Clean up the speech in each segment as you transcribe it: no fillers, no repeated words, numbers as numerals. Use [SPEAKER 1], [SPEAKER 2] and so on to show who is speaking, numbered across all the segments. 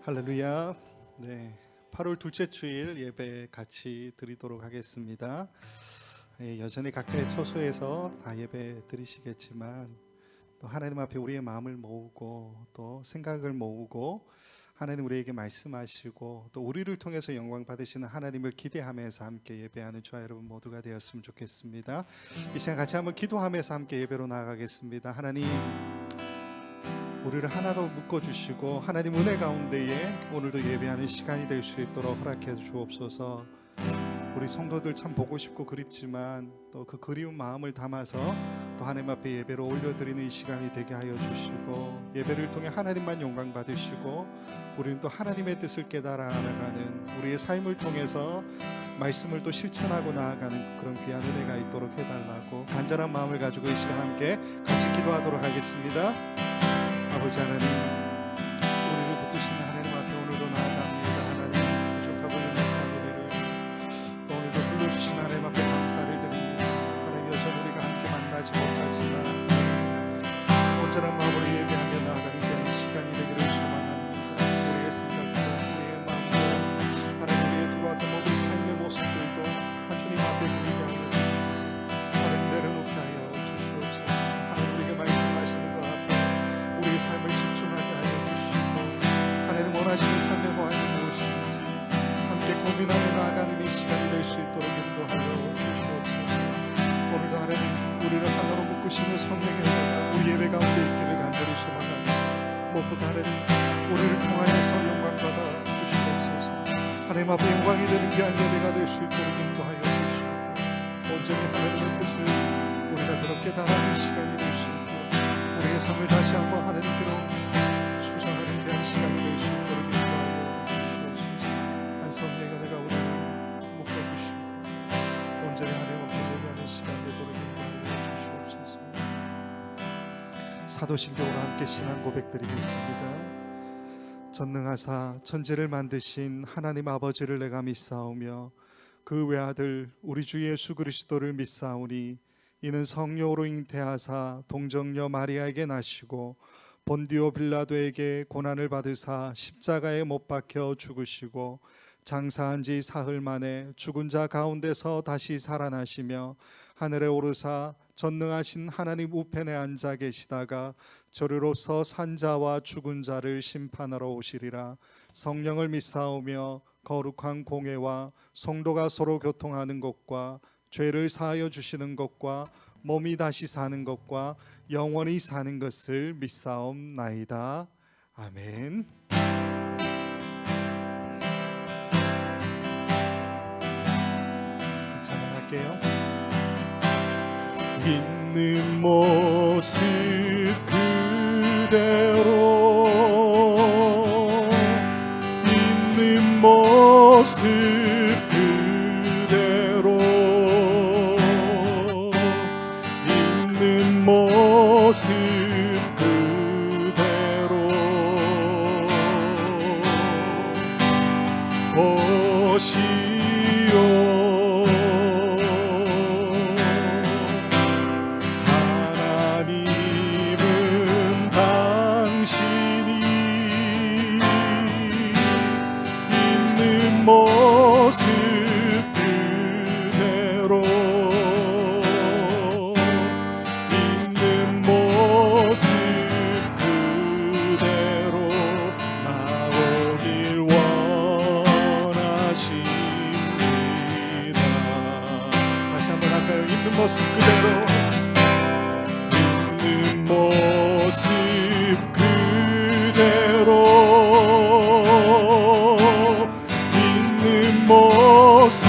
[SPEAKER 1] 할렐루야. 네, 8월 둘째 주일 예배 같이 드리도록 하겠습니다. 여전히 각자의 처소에서 다 예배 드리시겠지만 또 하나님 앞에 우리의 마음을 모으고 또 생각을 모으고 하나님 우리에게 말씀하시고 또 우리를 통해서 영광 받으시는 하나님을 기대하면서 함께 예배하는 저와 여러분 모두가 되었으면 좋겠습니다. 이 시간 같이 한번 기도하면서 함께 예배로 나아가겠습니다. 하나님, 우리를 하나 더 묶어주시고 하나님 은혜 가운데에 오늘도 예배하는 시간이 될 수 있도록 허락해 주옵소서. 우리 성도들 참 보고 싶고 그립지만 또 그 그리운 마음을 담아서 또 하나님 앞에 예배로 올려드리는 이 시간이 되게 하여 주시고 예배를 통해 하나님만 영광 받으시고 우리는 또 하나님의 뜻을 깨달아 알아가는 우리의 삶을 통해서 말씀을 또 실천하고 나아가는 그런 귀한 은혜가 있도록 해달라고 간절한 마음을 가지고 이 시간 함께 같이 기도하도록 하겠습니다. 아버지 하나님, 우리를 붙드시는 하나님 앞에 오늘도 나아갑니다. 하나님, 부족하고 연약한 우리를 또 오늘도 불러주신 하나님 앞에 감사를 드립니다. 하나님, 여전히 우리가 함께 만나지 못하지만 온전한 마음으로 예배하며 나아가는 귀한 시간이 되기를 소망합니다. 우리의 생각과 우리의 마음과 하나님, 우리의 두 같은 모든 삶의 모습들도 다 주님 앞에 드리게 하여 주시고 하나님 내려놓게 하여 주시옵소서. 하나님, 우리에게 말씀하시는 것 앞에 우리의 삶을 집중하게 하여 주시고 하나님 원하시는 삶의 모양이 무엇인지 함께 고민하며 나아가는 이 시간이 될 수 있도록 인도하여 주시옵소서. 오늘도 하나님 우리를 하나로 묶으시는 성령의 은혜가 우리 예배 가운데 있기를 간절히 소망합니다. 무엇보다 하나님 우리를 통하여서 영광 받아 주시옵소서. 하나님 앞에 영광이 되는 귀한 예배가 될 수 있도록 인도하여 주시고 온전히 하나님의 뜻을 우리가 들어 깨달아가는 시간이 될 수 있도록 우리의 삶을 다시 한번 하나님께로 수정하는 귀한 시간이 될 수 있도록 인도하여 주시옵소서. 한 성령의 은혜가 우리를 묶어주시고 온전히 하나님 앞에 예배하는 시간 되도록 인도하여 주시옵소서. 사도신경으로 함께 신앙 고백드리겠습니다. 전능하사 천지를 만드신 하나님 아버지를 내가 믿사오며 그 외아들 우리 주 예수 그리스도를 믿사오니 이는 성령으로 잉태하사 동정녀 마리아에게 나시고 본디오 빌라도에게 고난을 받으사 십자가에 못 박혀 죽으시고 장사한 지 사흘 만에 죽은 자 가운데서 다시 살아나시며 하늘에 오르사 전능하신 하나님 우편에 앉아 계시다가 저리로서 산자와 죽은 자를 심판하러 오시리라. 성령을 믿사오며 거룩한 공회와 성도가 서로 교통하는 것과 죄를 사하여 주시는 것과 몸이 다시 사는 것과 영원히 사는 것을 믿사옵나이다. 아멘. 찬양할게요. 있는 모습 그대로 있는 모습 모습 그대로 보시오. 하나님은 당신이 있는 모습 그대로 모습 그대로 나오길 원하십니다. 다시 한번 할까요? 있는 모습 그대로 있는 모습 그대로 있는 모습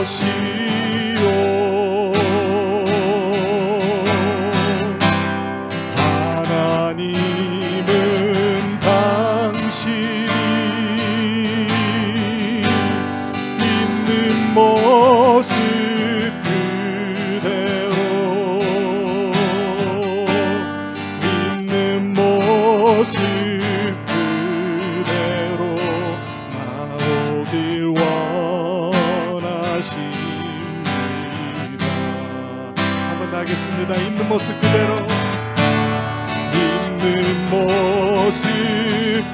[SPEAKER 1] 보시오. 하나님은 당신 고백하겠습니다. 있는 모습 그대로, 있는 모습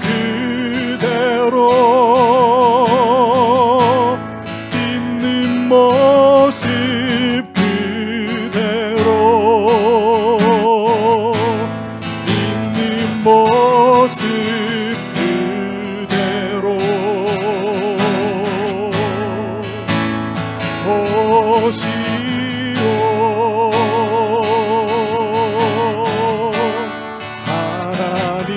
[SPEAKER 1] 그대로, 있는 모습 그대로, 있는 모습 그대로 오시오. 하나님은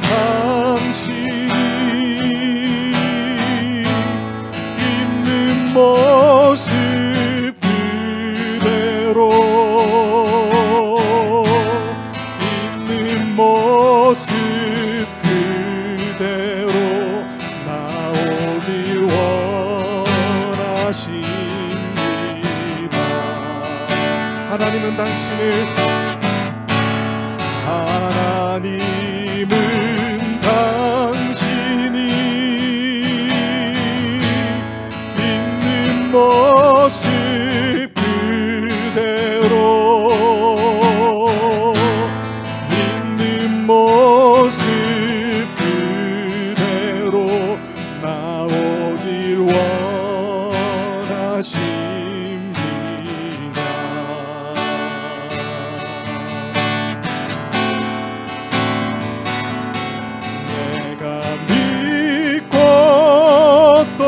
[SPEAKER 1] 당신이 있는 모습 그대로, 있는 모습 그대로 나오길 원하십니다. 하나님은 당신을, 하나님은 당신이 있는 모습 그대로, 있는 모습 그대로 나오길 원하십니다. 내가 믿고 또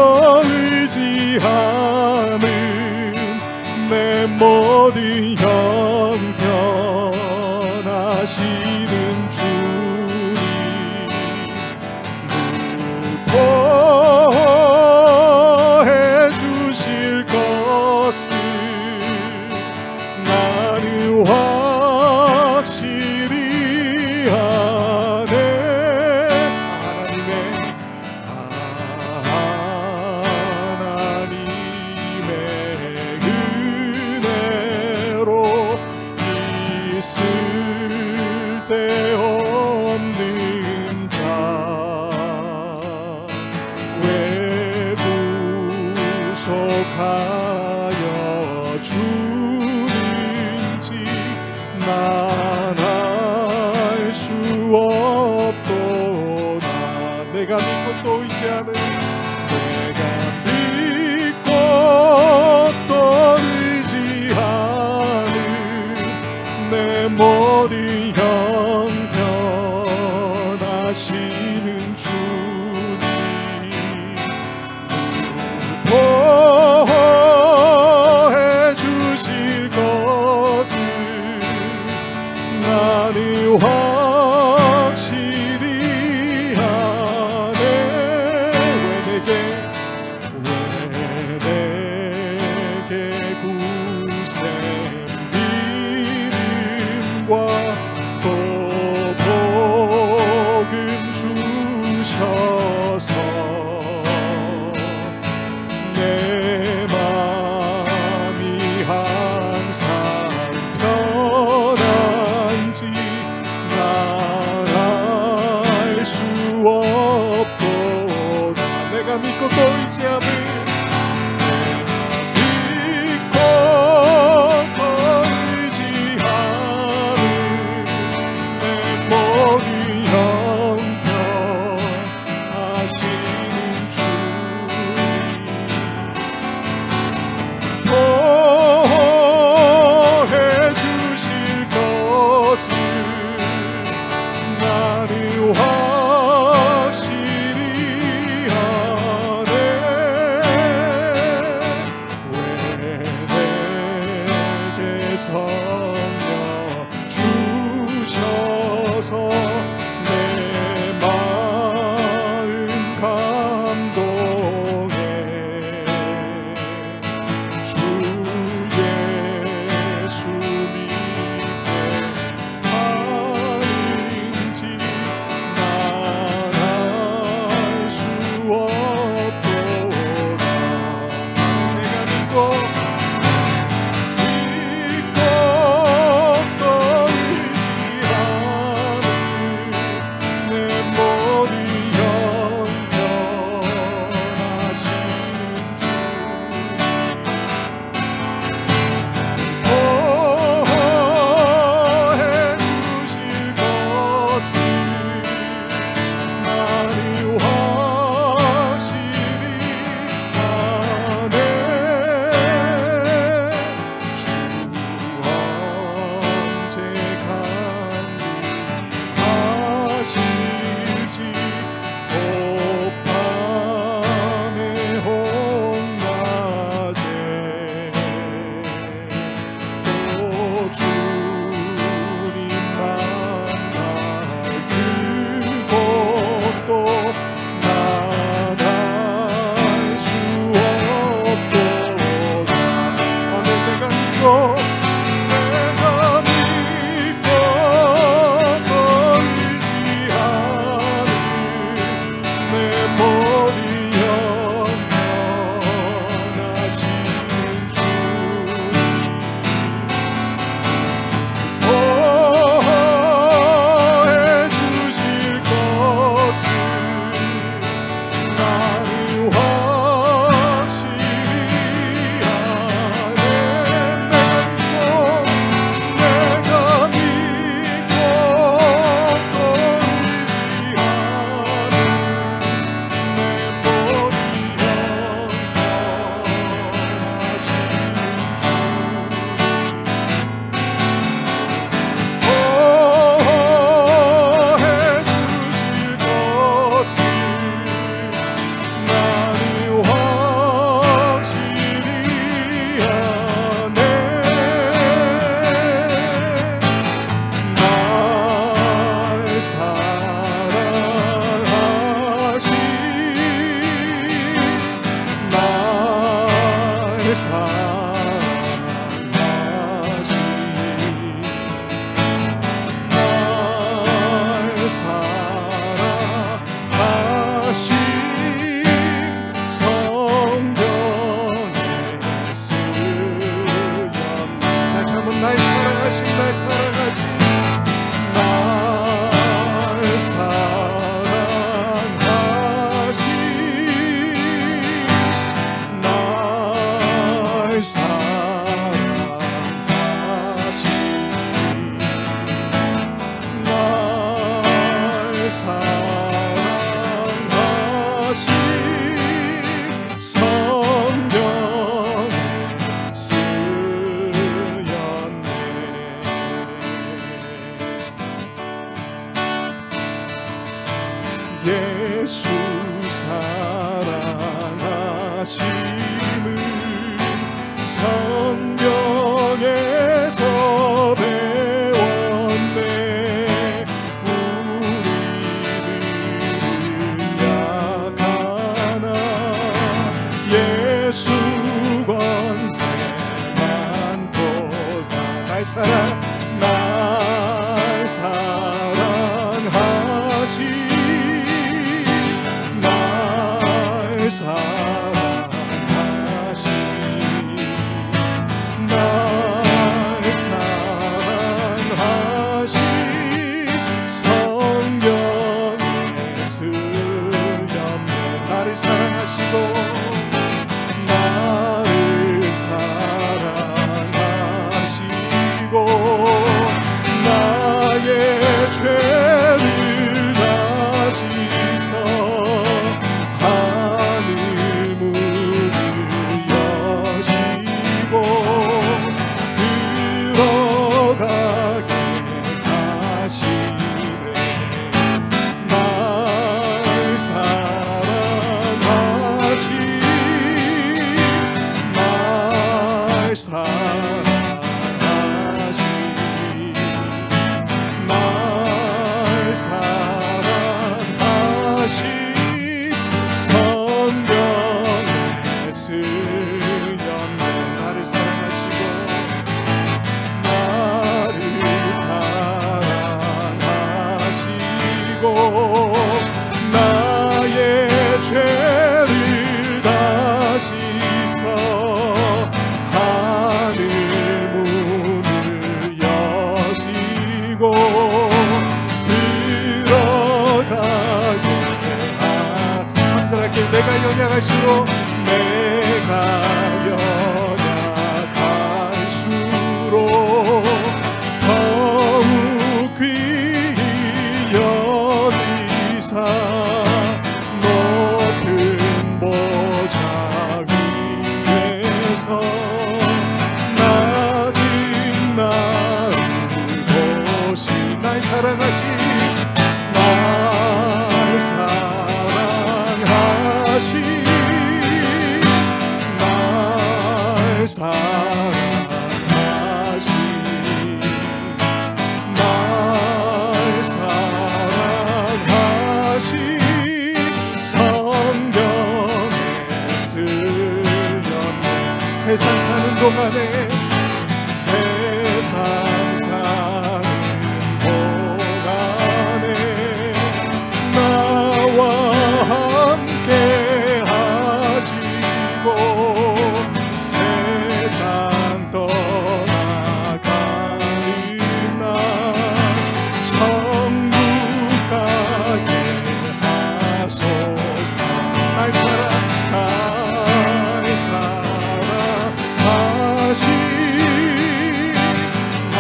[SPEAKER 1] 의지함은 내 모든 형편하시는 주님, 보호해 주실 것을 나는 확실히 아네. 하나님의 은혜로 있을 데 없는 자 왜 구속하여 주는지 난 알 수 없도다. 내가 믿고 또 의지하는, 내가 믿고 또 의지하는 내 모든 형편하시는 주님, 보호해 주실 것을 나는 확실히 아네. 왜 내게 굳센 믿음과 또 복음 주셔서 내 맘이 항상 편한지 난 알 수 없도다. 내가 믿고 또 의지함은, 믿고 또 의지함은 내 모든 형편하시는 주님, 보호해 주실 것을 나는 확실히 아네. 나를 확실히 아네. 주 언제 감리하실지 밤의 홍낮에 또 주님 만날 그곳도 나갈 수 없도다. 어느 내가 믿고 버리지 않을 내 머리 영원하신 주님 보호해 주실 것을 나를 확실히 아네. 내가 믿고 버리지 않을 내 머리 영원하신 주 보호해 주실 것을 나를 확실히 아네. 날 사랑하시 날 사랑하시 날 사랑하시 성경에 쓰였네. 다시 한번 날 사랑하신 날 사랑하신 날 사랑하시 날 사랑하시 날 사랑하시 성경에 쓰였네. 예수 사랑하심을 성경에서 배웠네. 우리들은 약하나 예수 권세만 보다 날 사랑하시 날 사랑하시 날 사랑하시 성경에 쓰였네. 나를 사랑하시고 나를 사랑하시고 나의 죄를 다시 서 하늘 문을 여시고 들어가게 하시네. 날 사랑하시 날 사랑하시 날 사랑하시 성경에 쓰였네. 나를 사랑하시고 나를 사랑하시고 나의 죄를 다시 서 하늘 문을 여시고 들어가게 삼사랑께 내가 연약할수록 내가 연약할수록 더욱 귀히 높은 보좌 위에서 낮은 나를 보시 날 사랑하신 날 사랑하신 날 사랑하신 날 사랑하신 성경에 쓰였네 세상 사는 동안에 세상 사는 동안에 나와 함께 하시고 세상 떠나가는 날 천국 가게 하소서 날 사랑하신 날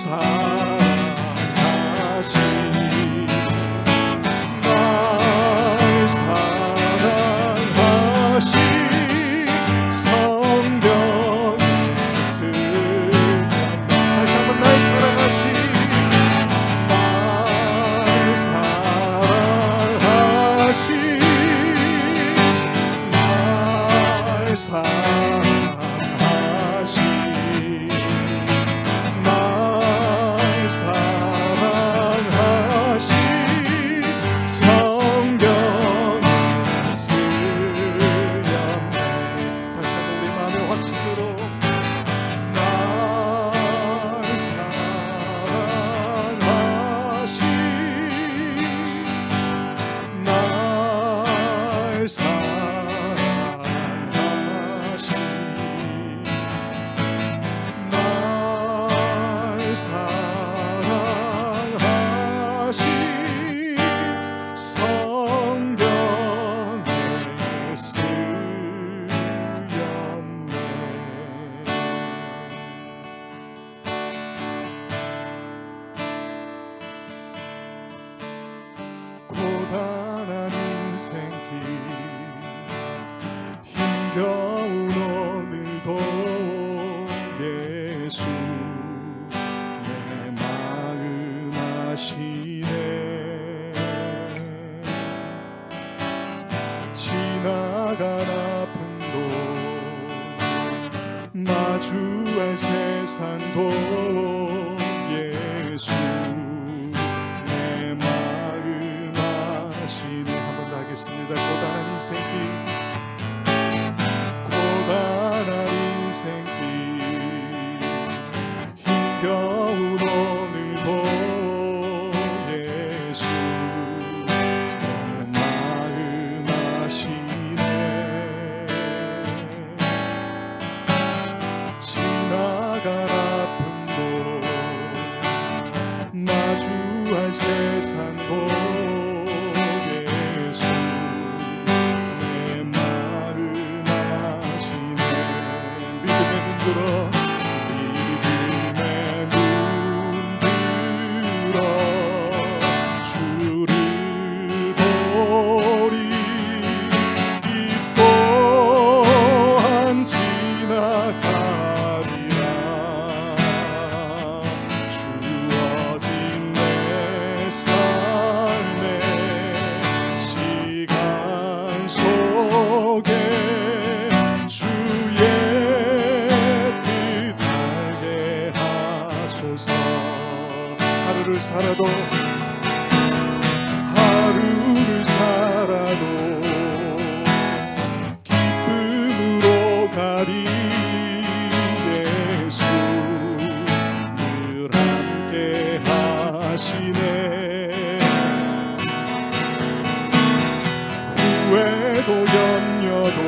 [SPEAKER 1] 사랑하신 날 사랑하신 성경에 쓰였네 다시 한번 날 사랑하신 날 사랑하신 날 사랑하신 날 사랑하신 성경에 쓰였네 다시 한번 우리 마음의 확신으로 날 사랑하신 날 사랑하신 날 사랑하신 성경에 쓰였네 고단한 인생길 힘겨운 오늘도 예수 내 마음 아시네 지나간 아픔도 마주할 세상도 예수 내 마음 아시네 한번 더 하겠습니다 고단한 인생길 고단한 인생길 힘겨운 오늘도 예수 내 마음 아시네 지나간 아픔도 마주할 세상도 예수 내 마음 아시네 믿음의 눈 들어 주를 보리 이 또한 지나가리라 주어진 내 삶의 시간 속에 주의 뜻 알게 하소서 하루를 살아도 기쁨으로 가리 예수 늘 함께 하시네 후회도 염려도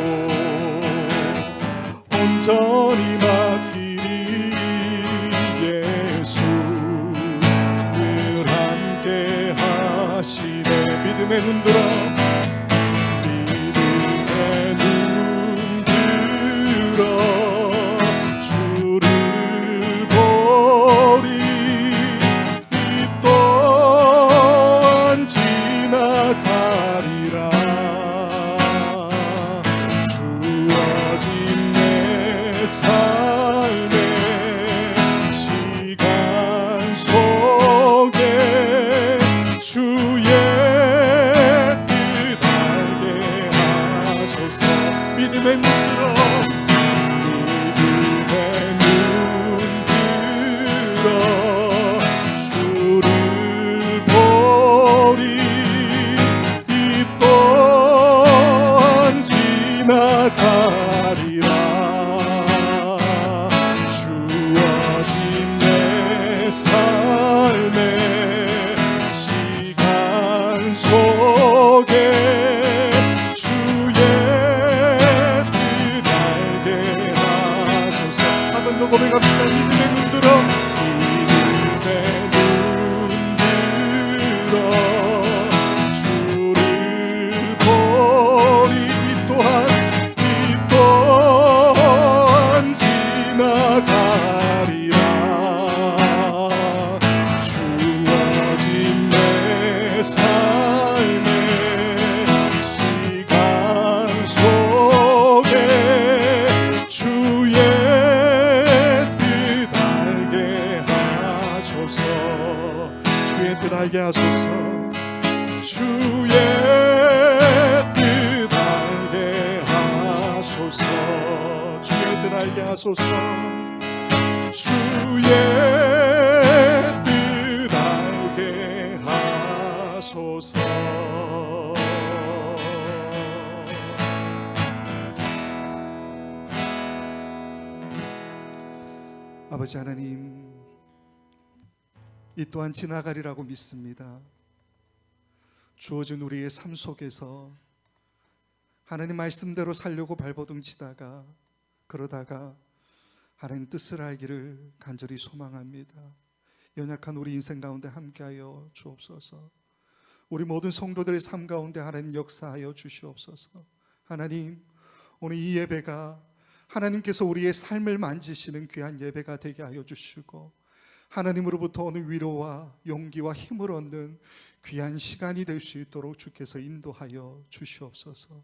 [SPEAKER 1] 온전히 맡기리 예수 늘 함께 하시네 믿음의 눈 들어 주를 보리 이 또한 나아갑시다. 믿음의 눈 들어, 믿음의 눈 들어 주를 보리. 이 또한 지나가리라. 주어진 내 삶의 시간 속에 주의 뜻 알게 하소서. 주의 뜻 알게 하소서. 주의 뜻 알게 하소서. 주의 뜻 알게 하소서. 주의 뜻 알게 하소서. 아버지 하나님, 이 또한 지나가리라고 믿습니다. 주어진 우리의 삶 속에서 하나님 말씀대로 살려고 발버둥 치다가 그러다가 하나님 뜻을 알기를 간절히 소망합니다. 연약한 우리 인생 가운데 함께하여 주옵소서. 우리 모든 성도들의 삶 가운데 하나님 역사하여 주시옵소서. 하나님, 오늘 이 예배가 하나님께서 우리의 삶을 만지시는 귀한 예배가 되게 하여 주시고 하나님으로부터 오는 위로와 용기와 힘을 얻는 귀한 시간이 될 수 있도록 주께서 인도하여 주시옵소서.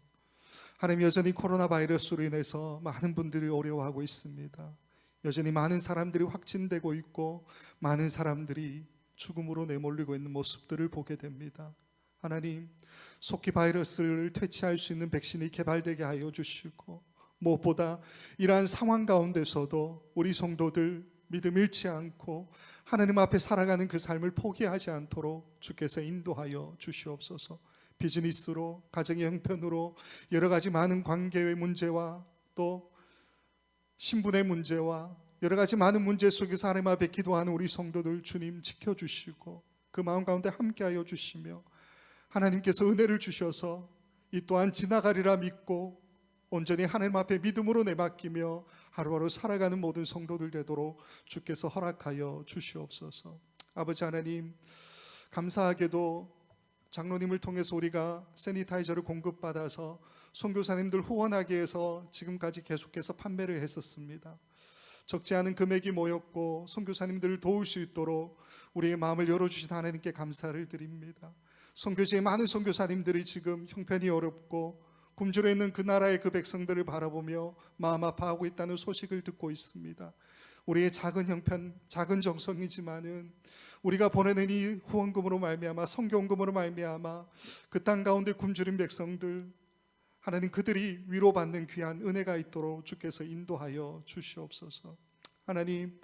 [SPEAKER 1] 하나님, 여전히 코로나 바이러스로 인해서 많은 분들이 어려워하고 있습니다. 여전히 많은 사람들이 확진되고 있고 많은 사람들이 죽음으로 내몰리고 있는 모습들을 보게 됩니다. 하나님, 속히 바이러스를 퇴치할 수 있는 백신이 개발되게 하여 주시고 무엇보다 이러한 상황 가운데서도 우리 성도들 믿음 잃지 않고 하나님 앞에 살아가는 그 삶을 포기하지 않도록 주께서 인도하여 주시옵소서. 비즈니스로, 가정의 형편으로 여러 가지 많은 관계의 문제와 또 신분의 문제와 여러 가지 많은 문제 속에서 하나님 앞에 기도하는 우리 성도들 주님 지켜주시고 그 마음 가운데 함께하여 주시며 하나님께서 은혜를 주셔서 이 또한 지나가리라 믿고 온전히 하나님 앞에 믿음으로 내맡기며 하루하루 살아가는 모든 성도들 되도록 주께서 허락하여 주시옵소서. 아버지 하나님, 감사하게도 장로님을 통해서 우리가 세니타이저를 공급받아서 선교사님들 후원하기 위해서 지금까지 계속해서 판매를 했었습니다. 적지 않은 금액이 모였고 선교사님들을 도울 수 있도록 우리의 마음을 열어주신 하나님께 감사를 드립니다. 선교지의 많은 선교사님들이 지금 형편이 어렵고 굶주려 있는 그 나라의 그 백성들을 바라보며 마음 아파하고 있다는 소식을 듣고 있습니다. 우리의 작은 형편, 작은 정성이지만은 우리가 보내는 이 후원금으로 말미암아 선교원금으로 말미암아 그 땅 가운데 굶주린 백성들 하나님 그들이 위로받는 귀한 은혜가 있도록 주께서 인도하여 주시옵소서. 하나님,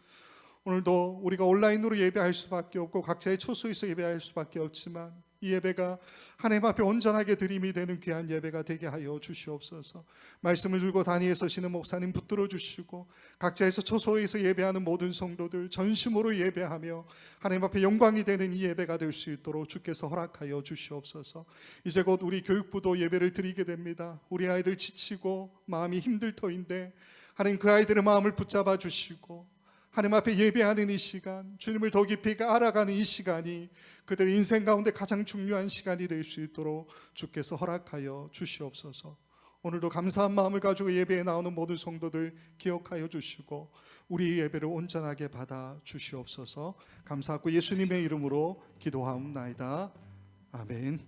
[SPEAKER 1] 오늘도 우리가 온라인으로 예배할 수밖에 없고 각자의 처소에서 예배할 수밖에 없지만 이 예배가 하나님 앞에 온전하게 드림이 되는 귀한 예배가 되게 하여 주시옵소서. 말씀을 들고 단위에 서시는 목사님 붙들어 주시고 각자에서 처소에서 예배하는 모든 성도들 전심으로 예배하며 하나님 앞에 영광이 되는 이 예배가 될 수 있도록 주께서 허락하여 주시옵소서. 이제 곧 우리 교육부도 예배를 드리게 됩니다. 우리 아이들 지치고 마음이 힘들 터인데 하나님 그 아이들의 마음을 붙잡아 주시고 하나님 앞에 예배하는 이 시간, 주님을 더 깊이 알아가는 이 시간이 그들의 인생 가운데 가장 중요한 시간이 될 수 있도록 주께서 허락하여 주시옵소서. 오늘도 감사한 마음을 가지고 예배에 나오는 모든 성도들 기억하여 주시고 우리 예배를 온전하게 받아 주시옵소서. 감사하고 예수님의 이름으로 기도하옵나이다. 아멘.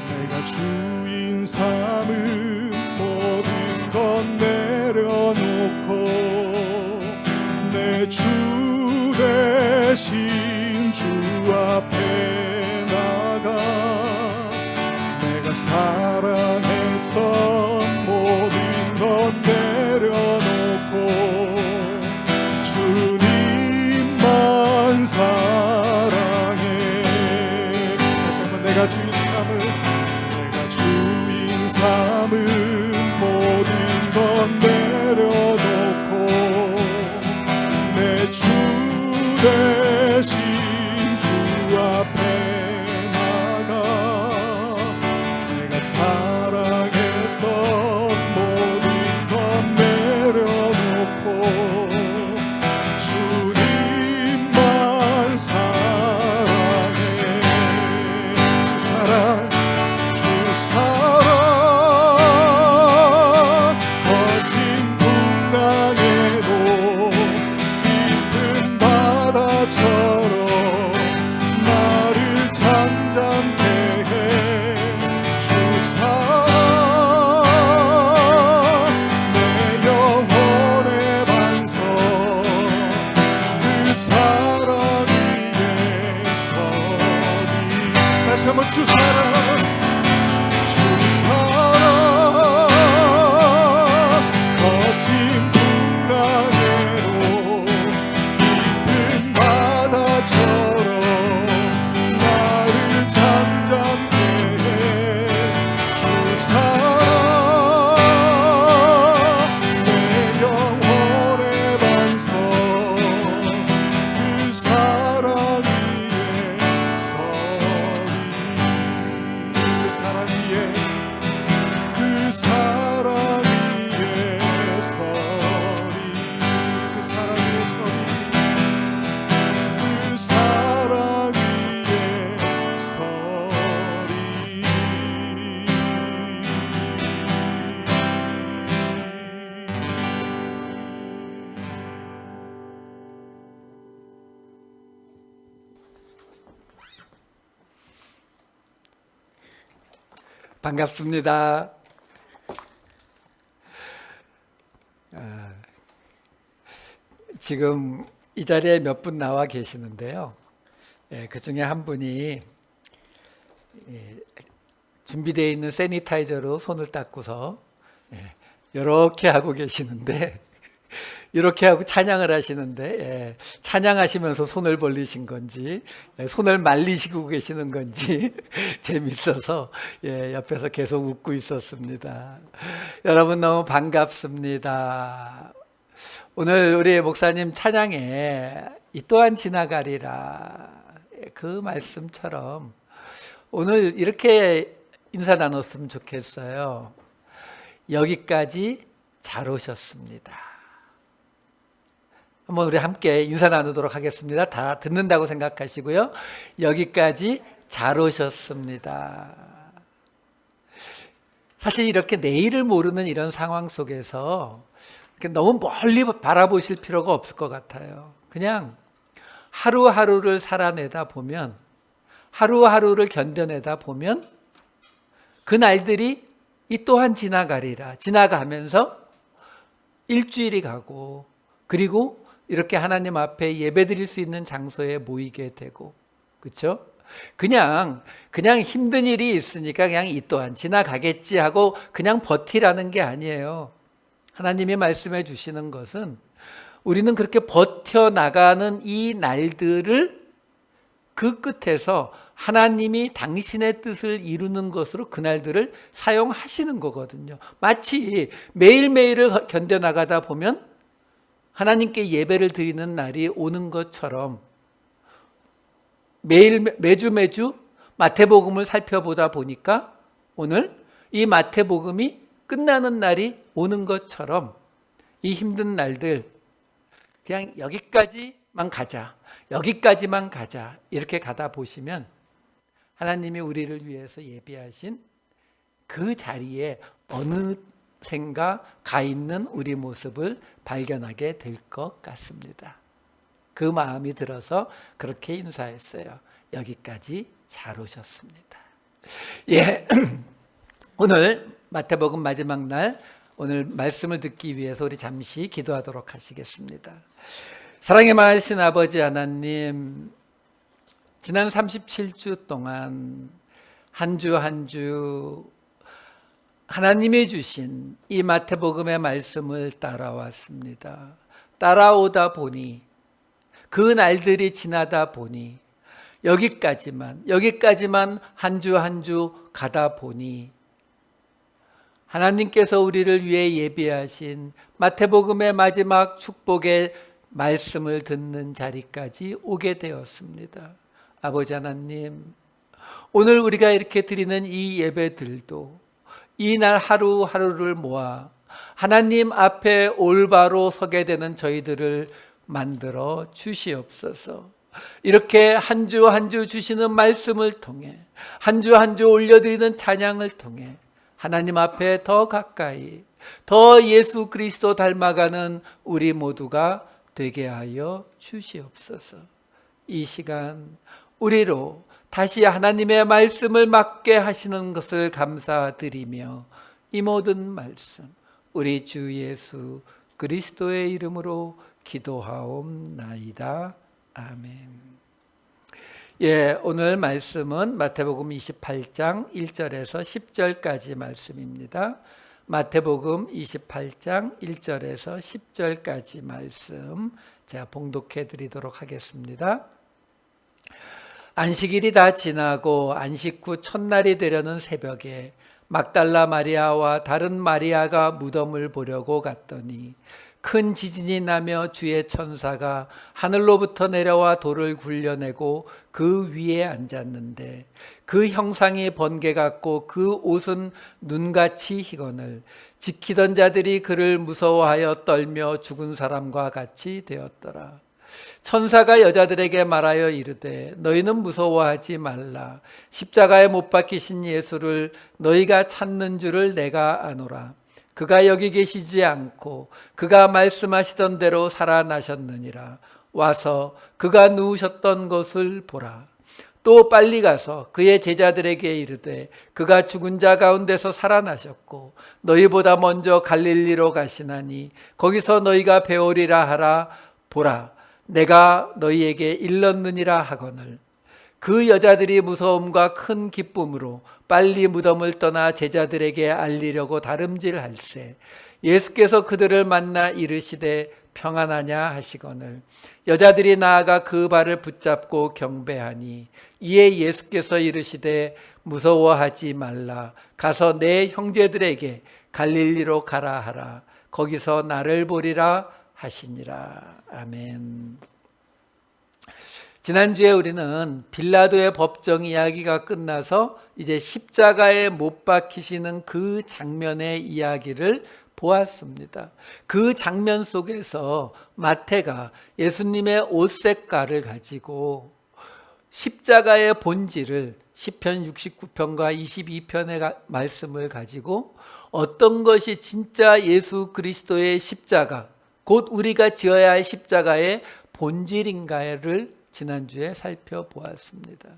[SPEAKER 1] 내가 주인 삼은 모든 것 내려놓고 내 주 대신 주 앞에 나가 내가 사랑했던 모든 것 내려놓고 주님만 사랑해. 다시 한번 내가 주인 삼은 모든 것 내려놓고 내 주 대신 주 앞에 나가 내가 사랑 위에 서리. 다시 한번 주 사랑, 주 사랑 거친 불안해로 깊은 바다처럼 나를 잠잠케 해. 주 사랑 내 영혼의 반석, 그 사랑 위에 서리. 그 사랑 위에, 그 사랑 위에 서리. 그 사랑 위에 서리. 그 사랑 위에 서리.
[SPEAKER 2] 반갑습니다. 지금 이 자리에 몇 분 나와 계시는데요. 그 중에 한 분이 준비되어 있는 세니타이저로 손을 닦고서 이렇게 하고 계시는데, 이렇게 하고 찬양을 하시는데, 찬양하시면서 손을 벌리신 건지 손을 말리시고 계시는 건지 재밌어서 옆에서 계속 웃고 있었습니다. 여러분 너무 반갑습니다. 오늘 우리 목사님 찬양에 이 또한 지나가리라, 그 말씀처럼 오늘 이렇게 인사 나눴으면 좋겠어요. 여기까지 잘 오셨습니다. 한번 우리 함께 인사 나누도록 하겠습니다. 다 듣는다고 생각하시고요. 여기까지 잘 오셨습니다. 사실 이렇게 내일을 모르는 이런 상황 속에서 너무 멀리 바라보실 필요가 없을 것 같아요. 그냥 하루하루를 살아내다 보면, 하루하루를 견뎌내다 보면 그 날들이 이 또한 지나가리라. 지나가면서 일주일이 가고, 그리고 이렇게 하나님 앞에 예배드릴 수 있는 장소에 모이게 되고, 그렇죠? 그냥 힘든 일이 있으니까 그냥 이 또한 지나가겠지 하고 그냥 버티라는 게 아니에요. 하나님이 말씀해 주시는 것은 우리는 그렇게 버텨나가는 이 날들을 그 끝에서 하나님이 당신의 뜻을 이루는 것으로 그 날들을 사용하시는 거거든요. 마치 매일매일을 견뎌나가다 보면 하나님께 예배를 드리는 날이 오는 것처럼 매주 마태복음을 살펴보다 보니까 오늘 이 마태복음이 끝나는 날이 오는 것처럼 이 힘든 날들 그냥 여기까지만 가자, 여기까지만 가자, 이렇게 가다 보시면 하나님이 우리를 위해서 예비하신 그 자리에 어느샌가 가 있는 우리 모습을 발견하게 될 것 같습니다. 그 마음이 들어서 그렇게 인사했어요. 여기까지 잘 오셨습니다. 오늘 마태복음 마지막 날, 오늘 말씀을 듣기 위해서 우리 잠시 기도하도록 하시겠습니다. 사랑의 많으신 아버지 하나님, 지난 37주 동안 한 주 한 주 하나님이 주신 이 마태복음의 말씀을 따라왔습니다. 따라오다 보니, 그 날들이 지나다 보니, 여기까지만 한 주 한 주 가다 보니 하나님께서 우리를 위해 예비하신 마태복음의 마지막 축복의 말씀을 듣는 자리까지 오게 되었습니다. 아버지 하나님, 오늘 우리가 이렇게 드리는 이 예배들도 이날 하루하루를 모아 하나님 앞에 올바로 서게 되는 저희들을 만들어 주시옵소서. 이렇게 한 주 한 주 주시는 말씀을 통해, 한 주 한 주 올려드리는 찬양을 통해 하나님 앞에 더 가까이, 더 예수 그리스도 닮아가는 우리 모두가 되게 하여 주시옵소서. 이 시간 우리로 다시 하나님의 말씀을 맡게 하시는 것을 감사드리며 이 모든 말씀 우리 주 예수 그리스도의 이름으로 기도하옵나이다. 아멘. 예, 오늘 말씀은 마태복음 28장 1절에서 10절까지 말씀입니다. 마태복음 28장 1절에서 10절까지 말씀 제가 봉독해 드리도록 하겠습니다. 안식일이 다 지나고 안식 후 첫날이 되려는 새벽에 막달라 마리아와 다른 마리아가 무덤을 보려고 갔더니 큰 지진이 나며 주의 천사가 하늘로부터 내려와 돌을 굴려내고 그 위에 앉았는데 그 형상이 번개 같고 그 옷은 눈같이 희거늘 지키던 자들이 그를 무서워하여 떨며 죽은 사람과 같이 되었더라. 천사가 여자들에게 말하여 이르되 너희는 무서워하지 말라. 십자가에 못 박히신 예수를 너희가 찾는 줄을 내가 아노라. 그가 여기 계시지 않고 그가 말씀하시던 대로 살아나셨느니라. 와서 그가 누우셨던 것을 보라. 또 빨리 가서 그의 제자들에게 이르되 그가 죽은 자 가운데서 살아나셨고 너희보다 먼저 갈릴리로 가시나니 거기서 너희가 배우리라 하라. 보라, 내가 너희에게 일렀느니라 하거늘. 그 여자들이 무서움과 큰 기쁨으로 빨리 무덤을 떠나 제자들에게 알리려고 다름질할세. 예수께서 그들을 만나 이르시되 평안하냐 하시거늘 여자들이 나아가 그 발을 붙잡고 경배하니 이에 예수께서 이르시되 무서워하지 말라. 가서 내 형제들에게 갈릴리로 가라 하라. 거기서 나를 보리라 하시니라. 아멘. 지난주에 우리는 빌라도의 법정 이야기가 끝나서 이제 십자가에 못 박히시는 그 장면의 이야기를 보았습니다. 그 장면 속에서 마태가 예수님의 옷 색깔을 가지고 십자가의 본질을 시편 69편과 22편의 말씀을 가지고 어떤 것이 진짜 예수 그리스도의 십자가, 곧 우리가 지어야 할 십자가의 본질인가를 지난주에 살펴보았습니다.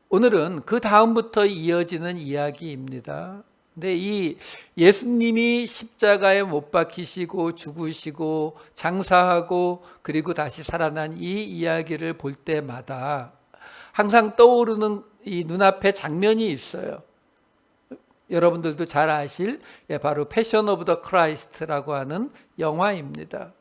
[SPEAKER 2] 오늘은 그 다음부터 이어지는 이야기입니다. 근데 이 예수님이 십자가에 못 박히시고 죽으시고 장사하고 그리고 다시 살아난 이 이야기를 볼 때마다 항상 떠오르는 이 눈앞에 장면이 있어요. 여러분들도 잘 아실 바로 패션 오브 더 크라이스트라고 하는 영화입니다.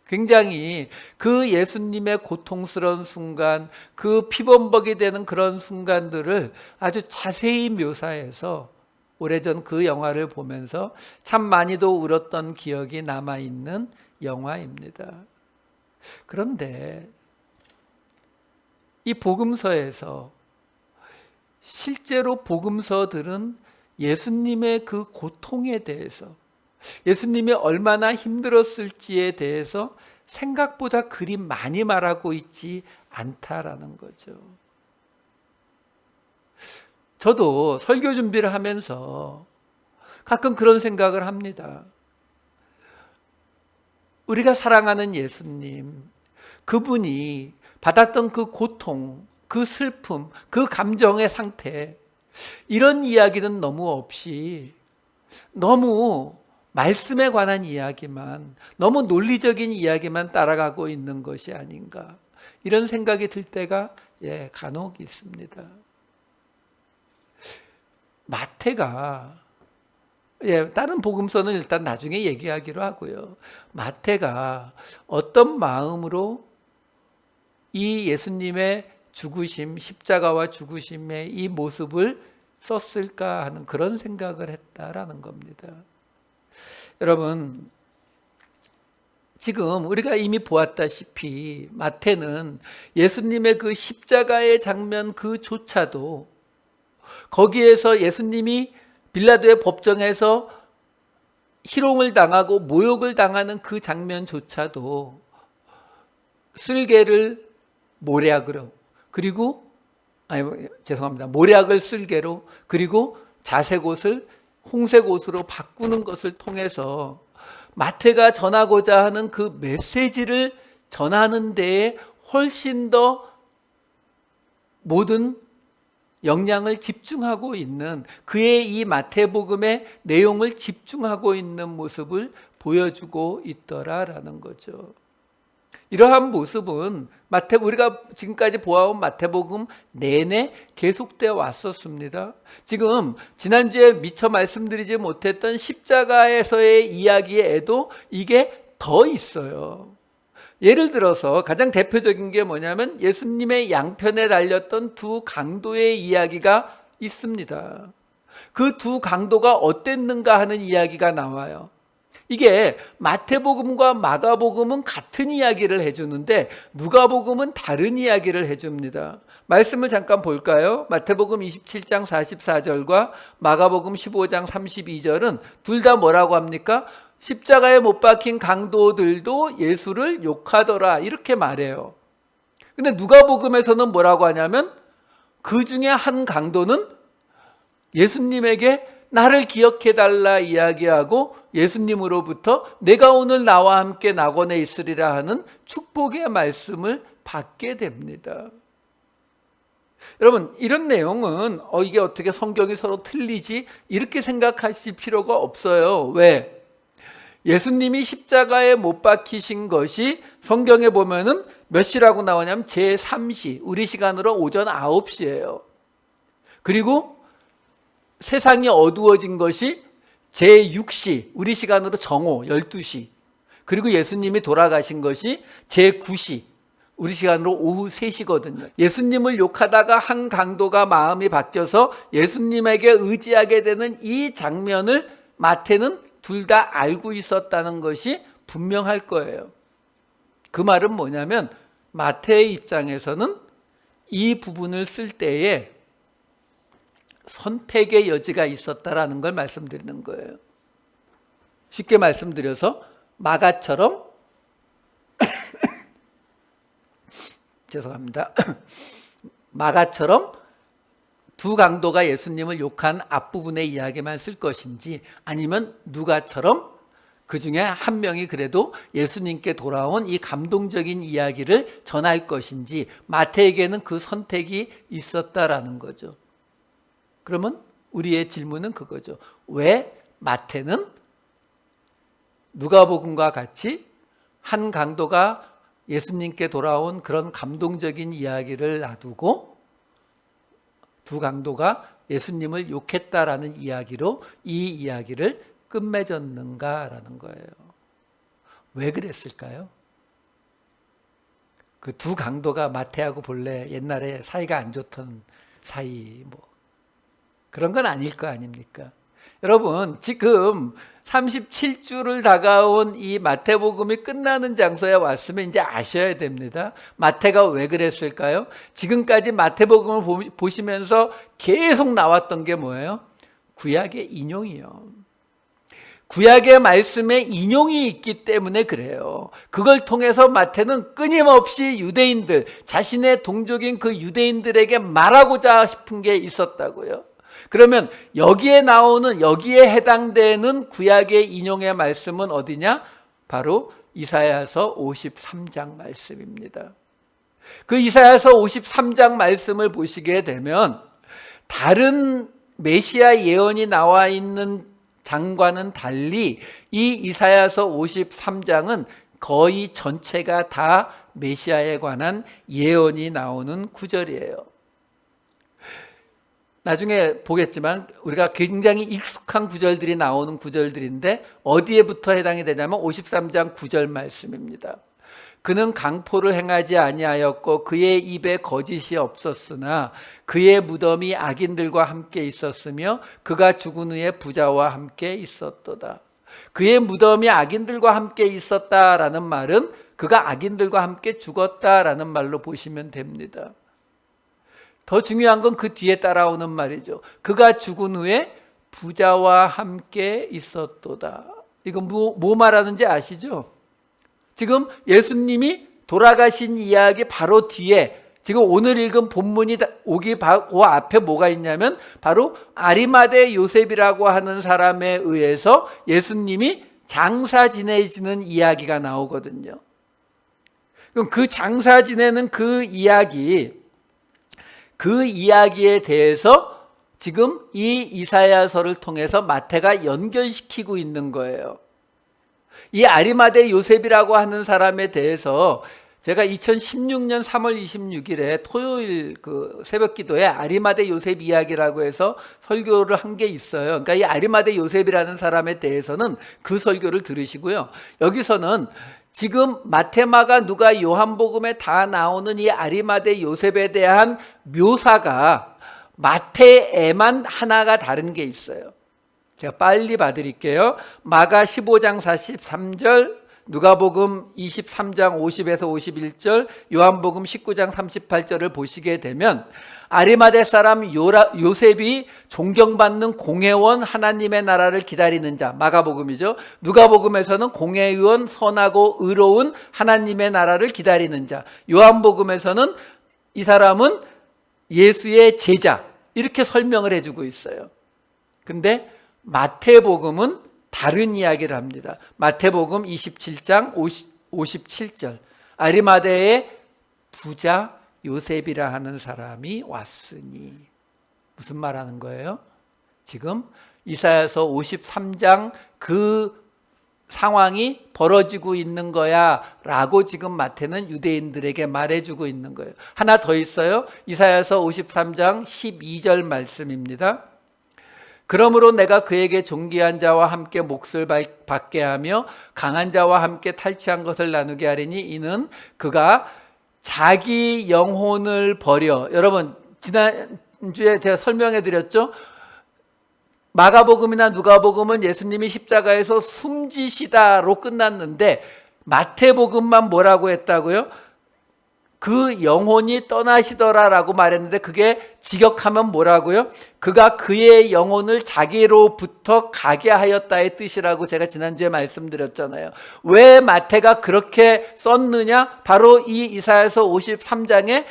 [SPEAKER 2] 굉장히 그 예수님의 고통스러운 순간, 그 피범벅이 되는 그런 순간들을 아주 자세히 묘사해서 오래전 그 영화를 보면서 참 많이도 울었던 기억이 남아있는 영화입니다. 그런데 이 복음서에서 실제로 복음서들은 예수님의 그 고통에 대해서, 예수님이 얼마나 힘들었을지에 대해서 생각보다 그리 많이 말하고 있지 않다라는 거죠. 저도 설교 준비를 하면서 가끔 그런 생각을 합니다. 우리가 사랑하는 예수님, 그분이 받았던 그 고통, 그 슬픔, 그 감정의 상태, 이런 이야기는 너무 없이 너무 말씀에 관한 이야기만, 너무 논리적인 이야기만 따라가고 있는 것이 아닌가, 이런 생각이 들 때가 간혹 있습니다. 마태가, 다른 복음서는 일단 나중에 얘기하기로 하고요. 마태가 어떤 마음으로 이 예수님의 죽으심, 십자가와 죽으심의 이 모습을 썼을까 하는 그런 생각을 했다라는 겁니다. 여러분, 지금 우리가 이미 보았다시피 마태는 예수님의 그 십자가의 장면 그조차도, 거기에서 예수님이 빌라도의 법정에서 희롱을 당하고 모욕을 당하는 그 장면조차도 쓸개를 모략으로, 그리고 모략을 쓸개로, 그리고 자색 옷을 홍색 옷으로 바꾸는 것을 통해서 마태가 전하고자 하는 그 메시지를 전하는 데에 훨씬 더 모든 영향을 집중하고 있는, 그의 이 마태복음의 내용을 집중하고 있는 모습을 보여주고 있더라라는 거죠. 이러한 모습은 우리가 지금까지 보아온 마태복음 내내 계속되어 왔었습니다. 지금 지난주에 미처 말씀드리지 못했던 십자가에서의 이야기에도 이게 더 있어요. 예를 들어서 가장 대표적인 게 뭐냐면 예수님의 양편에 달렸던 두 강도의 이야기가 있습니다. 그 두 강도가 어땠는가 하는 이야기가 나와요. 이게 마태복음과 마가복음은 같은 이야기를 해주는데 누가복음은 다른 이야기를 해줍니다. 말씀을 잠깐 볼까요? 마태복음 27장 44절과 마가복음 15장 32절은 둘 다 뭐라고 합니까? 십자가에 못 박힌 강도들도 예수를 욕하더라 이렇게 말해요. 근데 누가복음에서는 뭐라고 하냐면 그 중에 한 강도는 예수님에게 나를 기억해달라 이야기하고 예수님으로부터 내가 오늘 나와 함께 낙원에 있으리라 하는 축복의 말씀을 받게 됩니다. 여러분 이런 내용은 이게 어떻게 성경이 서로 틀리지? 이렇게 생각하실 필요가 없어요. 왜? 예수님이 십자가에 못 박히신 것이 성경에 보면은 몇 시라고 나오냐면 제3시, 우리 시간으로 오전 9시예요. 그리고 세상이 어두워진 것이 제6시, 우리 시간으로 정오 12시. 그리고 예수님이 돌아가신 것이 제9시, 우리 시간으로 오후 3시거든요. 예수님을 욕하다가 한 강도가 마음이 바뀌어서 예수님에게 의지하게 되는 이 장면을 마태는 둘 다 알고 있었다는 것이 분명할 거예요. 그 말은 뭐냐면 마태의 입장에서는 이 부분을 쓸 때에 선택의 여지가 있었다라는 걸 말씀드리는 거예요. 쉽게 말씀드려서 마가처럼 죄송합니다. 마가처럼 두 강도가 예수님을 욕한 앞부분의 이야기만 쓸 것인지 아니면 누가처럼 그 중에 한 명이 그래도 예수님께 돌아온 이 감동적인 이야기를 전할 것인지 마태에게는 그 선택이 있었다라는 거죠. 그러면 우리의 질문은 그거죠. 왜 마태는 누가복음과 같이 한 강도가 예수님께 돌아온 그런 감동적인 이야기를 놔두고 두 강도가 예수님을 욕했다라는 이야기로 이 이야기를 끝맺었는가라는 거예요. 왜 그랬을까요? 그 두 강도가 마태하고 본래 옛날에 사이가 안 좋던 사이 그런 건 아닐 거 아닙니까? 여러분 지금 37주를 다가온 이 마태복음이 끝나는 장소에 왔으면 이제 아셔야 됩니다. 마태가 왜 그랬을까요? 지금까지 마태복음을 보시면서 계속 나왔던 게 뭐예요? 구약의 인용이요. 구약의 말씀에 인용이 있기 때문에 그래요. 그걸 통해서 마태는 끊임없이 유대인들, 자신의 동족인 그 유대인들에게 말하고자 싶은 게 있었다고요. 그러면 여기에 해당되는 구약의 인용의 말씀은 어디냐? 바로 이사야서 53장 말씀입니다. 그 이사야서 53장 말씀을 보시게 되면 다른 메시아 예언이 나와 있는 장과는 달리 이 이사야서 53장은 거의 전체가 다 메시아에 관한 예언이 나오는 구절이에요. 나중에 보겠지만 우리가 굉장히 익숙한 구절들이 나오는 구절들인데 어디에부터 해당이 되냐면 53장 9절 말씀입니다. 그는 강포를 행하지 아니하였고 그의 입에 거짓이 없었으나 그의 무덤이 악인들과 함께 있었으며 그가 죽은 후에 부자와 함께 있었도다. 그의 무덤이 악인들과 함께 있었다라는 말은 그가 악인들과 함께 죽었다라는 말로 보시면 됩니다. 더 중요한 건 그 뒤에 따라오는 말이죠. 그가 죽은 후에 부자와 함께 있었도다. 이건 뭐 말하는지 아시죠? 지금 예수님이 돌아가신 이야기 바로 뒤에 지금 오늘 읽은 본문이 오기 그 앞에 뭐가 있냐면 바로 아리마대 요셉이라고 하는 사람에 의해서 예수님이 장사 지내시는 이야기가 나오거든요. 그럼 그 장사 지내는 그 이야기에 대해서 지금 이 이사야서를 통해서 마태가 연결시키고 있는 거예요. 이 아리마대 요셉이라고 하는 사람에 대해서 제가 2016년 3월 26일에 토요일 그 새벽 기도에 아리마대 요셉 이야기라고 해서 설교를 한 게 있어요. 그러니까 이 아리마대 요셉이라는 사람에 대해서는 그 설교를 들으시고요. 여기서는 지금 마테마가 누가 요한복음에 다 나오는 이 아리마대 요셉에 대한 묘사가 마태에만 하나가 다른 게 있어요. 제가 빨리 봐드릴게요. 마가 15장 43절, 누가복음 23장 50에서 51절, 요한복음 19장 38절을 보시게 되면 아리마대 사람 요셉이 존경받는 공회원, 하나님의 나라를 기다리는 자, 마가복음이죠. 누가복음에서는 공회의원, 선하고 의로운 하나님의 나라를 기다리는 자, 요한복음에서는 이 사람은 예수의 제자, 이렇게 설명을 해주고 있어요. 근데 마태복음은 다른 이야기를 합니다. 마태복음 27장 57절, 아리마대의 부자 요셉이라 하는 사람이 왔으니, 무슨 말하는 거예요? 지금 이사야서 53장 그 상황이 벌어지고 있는 거야 라고 지금 마태는 유대인들에게 말해주고 있는 거예요. 하나 더 있어요. 이사야서 53장 12절 말씀입니다. 그러므로 내가 그에게 존귀한 자와 함께 몫을 받게 하며 강한 자와 함께 탈취한 것을 나누게 하리니 이는 그가 자기 영혼을 버려, 여러분 지난주에 제가 설명해 드렸죠. 마가복음이나 누가복음은 예수님이 십자가에서 숨지시다로 끝났는데 마태복음만 뭐라고 했다고요? 그 영혼이 떠나시더라라고 말했는데 그게 직역하면 뭐라고요? 그가 그의 영혼을 자기로부터 가게 하였다의 뜻이라고 제가 지난주에 말씀드렸잖아요. 왜 마태가 그렇게 썼느냐? 바로 이 이사야서 53장에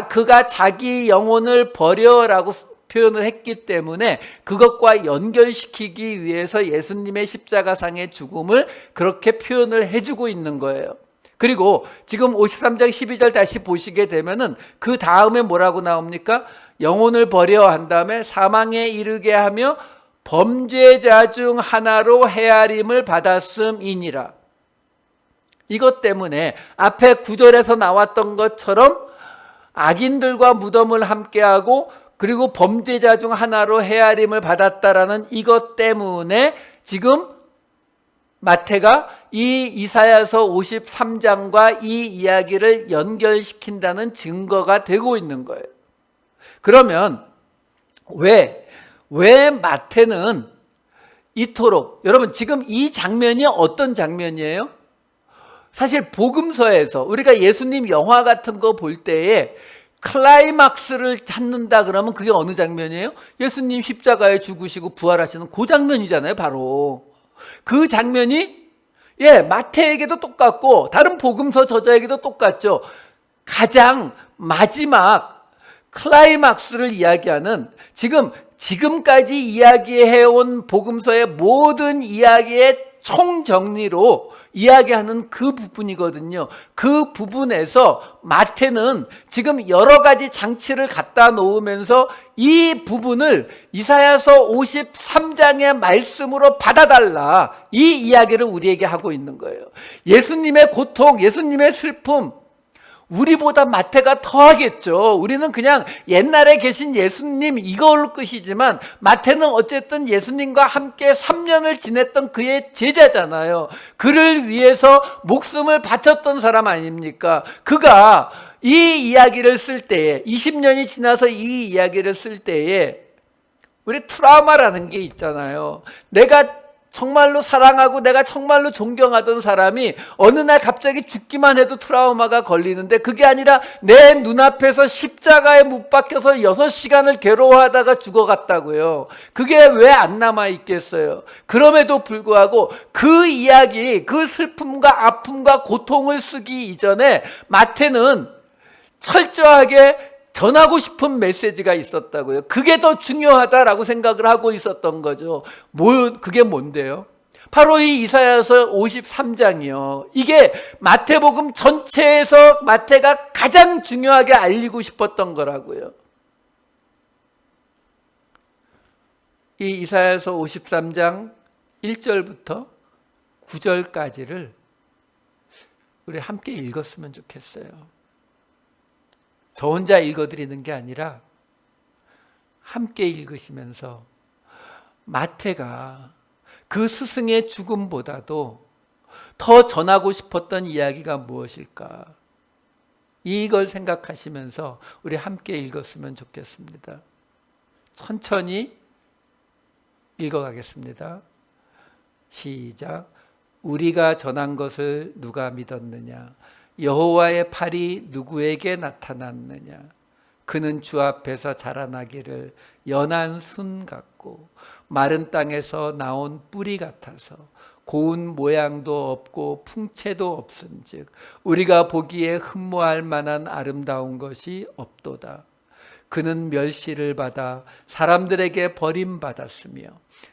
[SPEAKER 2] 그가 자기 영혼을 버려라고 표현을 했기 때문에 그것과 연결시키기 위해서 예수님의 십자가상의 죽음을 그렇게 표현을 해주고 있는 거예요. 그리고 지금 53장 12절 다시 보시게 되면은 그 다음에 뭐라고 나옵니까? 영혼을 버려 한 다음에 사망에 이르게 하며 범죄자 중 하나로 헤아림을 받았음이니라. 이것 때문에 앞에 9절에서 나왔던 것처럼 악인들과 무덤을 함께하고 그리고 범죄자 중 하나로 헤아림을 받았다라는 이것 때문에 지금 마태가 이 이사야서 53장과 이 이야기를 연결시킨다는 증거가 되고 있는 거예요. 그러면 왜 마태는 이토록, 여러분 지금 이 장면이 어떤 장면이에요? 사실 복음서에서 우리가 예수님 영화 같은 거 볼 때에 클라이막스를 찾는다 그러면 그게 어느 장면이에요? 예수님 십자가에 죽으시고 부활하시는 그 장면이잖아요. 바로 그 장면이 마태에게도 똑같고 다른 복음서 저자에게도 똑같죠. 가장 마지막 클라이막스를 이야기하는, 지금까지 이야기해온 복음서의 모든 이야기의 총정리로 이야기하는 그 부분이거든요. 그 부분에서 마태는 지금 여러 가지 장치를 갖다 놓으면서 이 부분을 이사야서 53장의 말씀으로 받아달라, 이 이야기를 우리에게 하고 있는 거예요. 예수님의 고통, 예수님의 슬픔, 우리보다 마태가 더 하겠죠. 우리는 그냥 옛날에 계신 예수님 이걸로 끝이지만 마태는 어쨌든 예수님과 함께 3년을 지냈던 그의 제자잖아요. 그를 위해서 목숨을 바쳤던 사람 아닙니까? 그가 이 이야기를 쓸 때에, 20년이 지나서 이 이야기를 쓸 때에 우리 트라우마라는 게 있잖아요. 내가 정말로 사랑하고 내가 정말로 존경하던 사람이 어느 날 갑자기 죽기만 해도 트라우마가 걸리는데, 그게 아니라 내 눈앞에서 십자가에 못 박혀서 6시간을 괴로워하다가 죽어갔다고요. 그게 왜 안 남아있겠어요? 그럼에도 불구하고 그 이야기, 그 슬픔과 아픔과 고통을 쓰기 이전에 마태는 철저하게 전하고 싶은 메시지가 있었다고요. 그게 더 중요하다라고 생각을 하고 있었던 거죠. 그게 뭔데요? 바로 이 이사야서 53장이요. 이게 마태복음 전체에서 마태가 가장 중요하게 알리고 싶었던 거라고요. 이 이사야서 53장 1절부터 9절까지를 우리 함께 읽었으면 좋겠어요. 저 혼자 읽어드리는 게 아니라 함께 읽으시면서 마태가 그 스승의 죽음보다도 더 전하고 싶었던 이야기가 무엇일까? 이걸 생각하시면서 우리 함께 읽었으면 좋겠습니다. 천천히 읽어가겠습니다. 시작. 우리가 전한 것을 누가 믿었느냐? 여호와의 팔이 누구에게 나타났느냐? 그는 주 앞에서 자라나기를 연한 순 같고 마른 땅에서 나온 뿌리 같아서 고운 모양도 없고 풍채도 없은즉 우리가 보기에 흠모할 만한 아름다운 것이 없도다. 그는 멸시를 받아 사람들에게 버림받았으며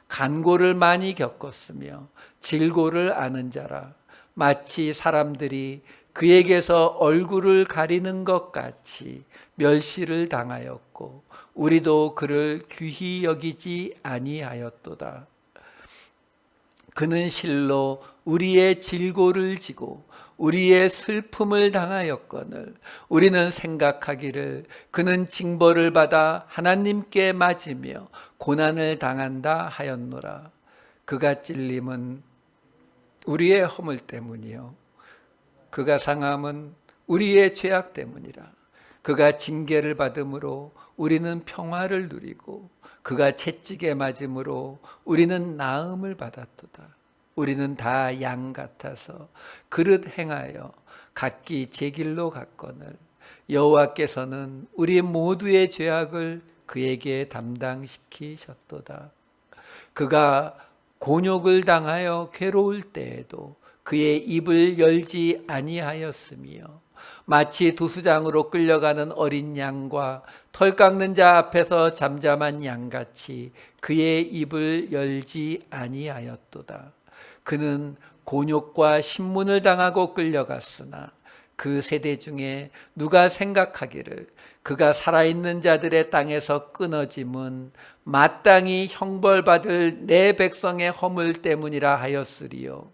[SPEAKER 2] 간고를 많이 겪었으며 질고를 아는 자라. 마치 사람들이 그에게서 얼굴을 가리는 것 같이 멸시를 당하였고 우리도 그를 귀히 여기지 아니하였도다. 그는 실로 우리의 질고를 지고 우리의 슬픔을 당하였거늘 우리는 생각하기를 그는 징벌을 받아 하나님께 맞으며 고난을 당한다 하였노라. 그가 찔림은 우리의 허물 때문이요 그가 상함은 우리의 죄악 때문이라. 그가 징계를 받음으로 우리는 평화를 누리고 그가 채찍에 맞음으로 우리는 나음을 받았도다. 우리는 다 양 같아서 그릇 행하여 각기 제 길로 갔거늘 여호와께서는 우리 모두의 죄악을 그에게 담당시키셨도다. 그가 곤욕을 당하여 괴로울 때에도 그의 입을 열지 아니하였으며 마치 도수장으로 끌려가는 어린 양과 털 깎는 자 앞에서 잠잠한 양같이 그의 입을 열지 아니하였도다. 그는 곤욕과 신문을 당하고 끌려갔으나 그 세대 중에 누가 생각하기를 그가 살아있는 자들의 땅에서 끊어짐은 마땅히 형벌받을 내 백성의 허물 때문이라 하였으리요.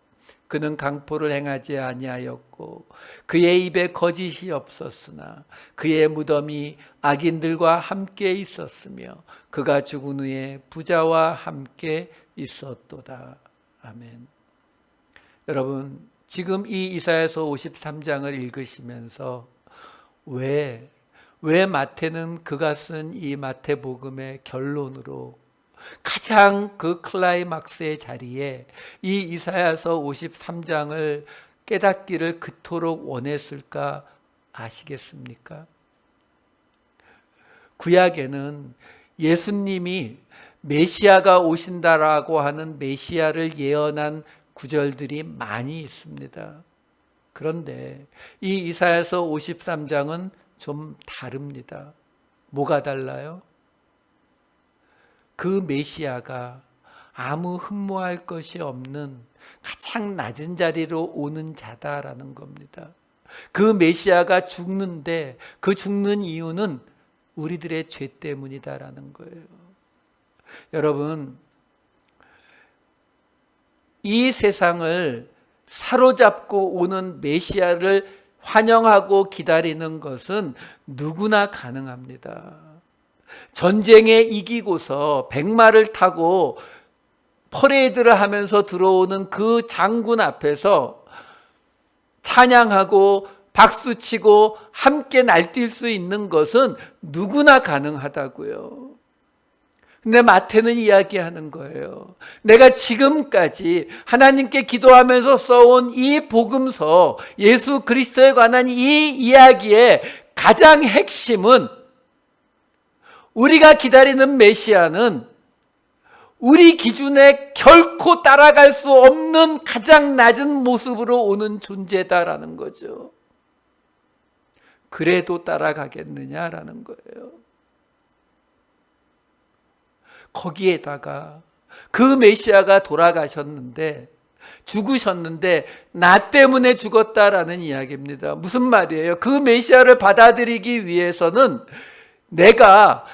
[SPEAKER 2] 그는 강포를 행하지 아니하였고 그의 입에 거짓이 없었으나 그의 무덤이 악인들과 함께 있었으며 그가 죽은 후에 부자와 함께 있었도다. 아멘. 여러분, 지금 이 이사야서 53장을 읽으시면서 왜 마태는 그가 쓴 이 마태복음의 결론으로 가장 그 클라이막스의 자리에 이 이사야서 53장을 깨닫기를 그토록 원했을까 아시겠습니까? 구약에는 예수님이 메시아가 오신다라고 하는 메시아를 예언한 구절들이 많이 있습니다. 그런데 이 이사야서 53장은 좀 다릅니다. 뭐가 달라요? 그 메시아가 아무 흠모할 것이 없는 가장 낮은 자리로 오는 자다라는 겁니다. 그 메시아가 죽는데 그 죽는 이유는 우리들의 죄 때문이다라는 거예요. 여러분, 이 세상을 사로잡고 오는 메시아를 환영하고 기다리는 것은 누구나 가능합니다. 전쟁에 이기고서 백마를 타고 퍼레이드를 하면서 들어오는 그 장군 앞에서 찬양하고 박수치고 함께 날뛸 수 있는 것은 누구나 가능하다고요. 근데 마태는 이야기하는 거예요. 내가 지금까지 하나님께 기도하면서 써온 이 복음서, 예수 그리스도에 관한 이 이야기의 가장 핵심은 우리가 기다리는 메시아는 우리 기준에 결코 따라갈 수 없는 가장 낮은 모습으로 오는 존재다라는 거죠. 그래도 따라가겠느냐라는 거예요. 거기에다가 그 메시아가 돌아가셨는데 죽으셨는데 나 때문에 죽었다라는 이야기입니다. 무슨 말이에요? 그 메시아를 받아들이기 위해서는 내가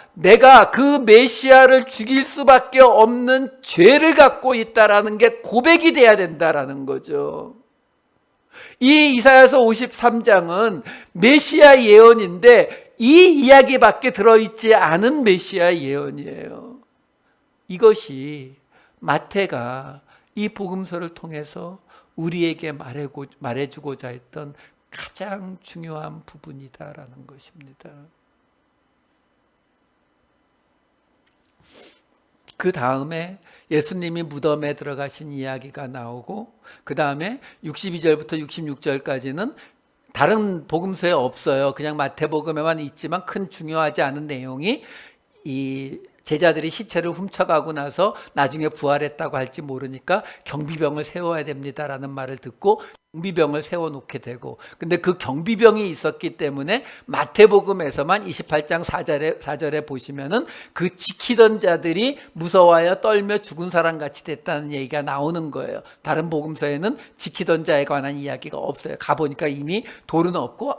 [SPEAKER 2] 그 메시아를 죽일 수밖에 없는 죄를 갖고 있다라는 게 고백이 돼야 된다라는 거죠. 이 이사야서 53장은 메시아 예언인데 이 이야기밖에 들어있지 않은 메시아 예언이에요. 이것이 마태가 이 복음서를 통해서 우리에게 말해주고자 했던 가장 중요한 부분이다라는 것입니다. 그 다음에 예수님이 무덤에 들어가신 이야기가 나오고, 그 다음에 62절부터 66절까지는 다른 복음서에 없어요. 그냥 마태복음에만 있지만 큰 중요하지 않은 내용이, 이 제자들이 시체를 훔쳐가고 나서 나중에 부활했다고 할지 모르니까 경비병을 세워야 됩니다라는 말을 듣고 경비병을 세워놓게 되고, 근데 그 경비병이 있었기 때문에 마태복음에서만 28장 4절에 보시면은 그 지키던 자들이 무서워하여 떨며 죽은 사람같이 됐다는 얘기가 나오는 거예요. 다른 복음서에는 지키던 자에 관한 이야기가 없어요. 가보니까 이미 돌은 없고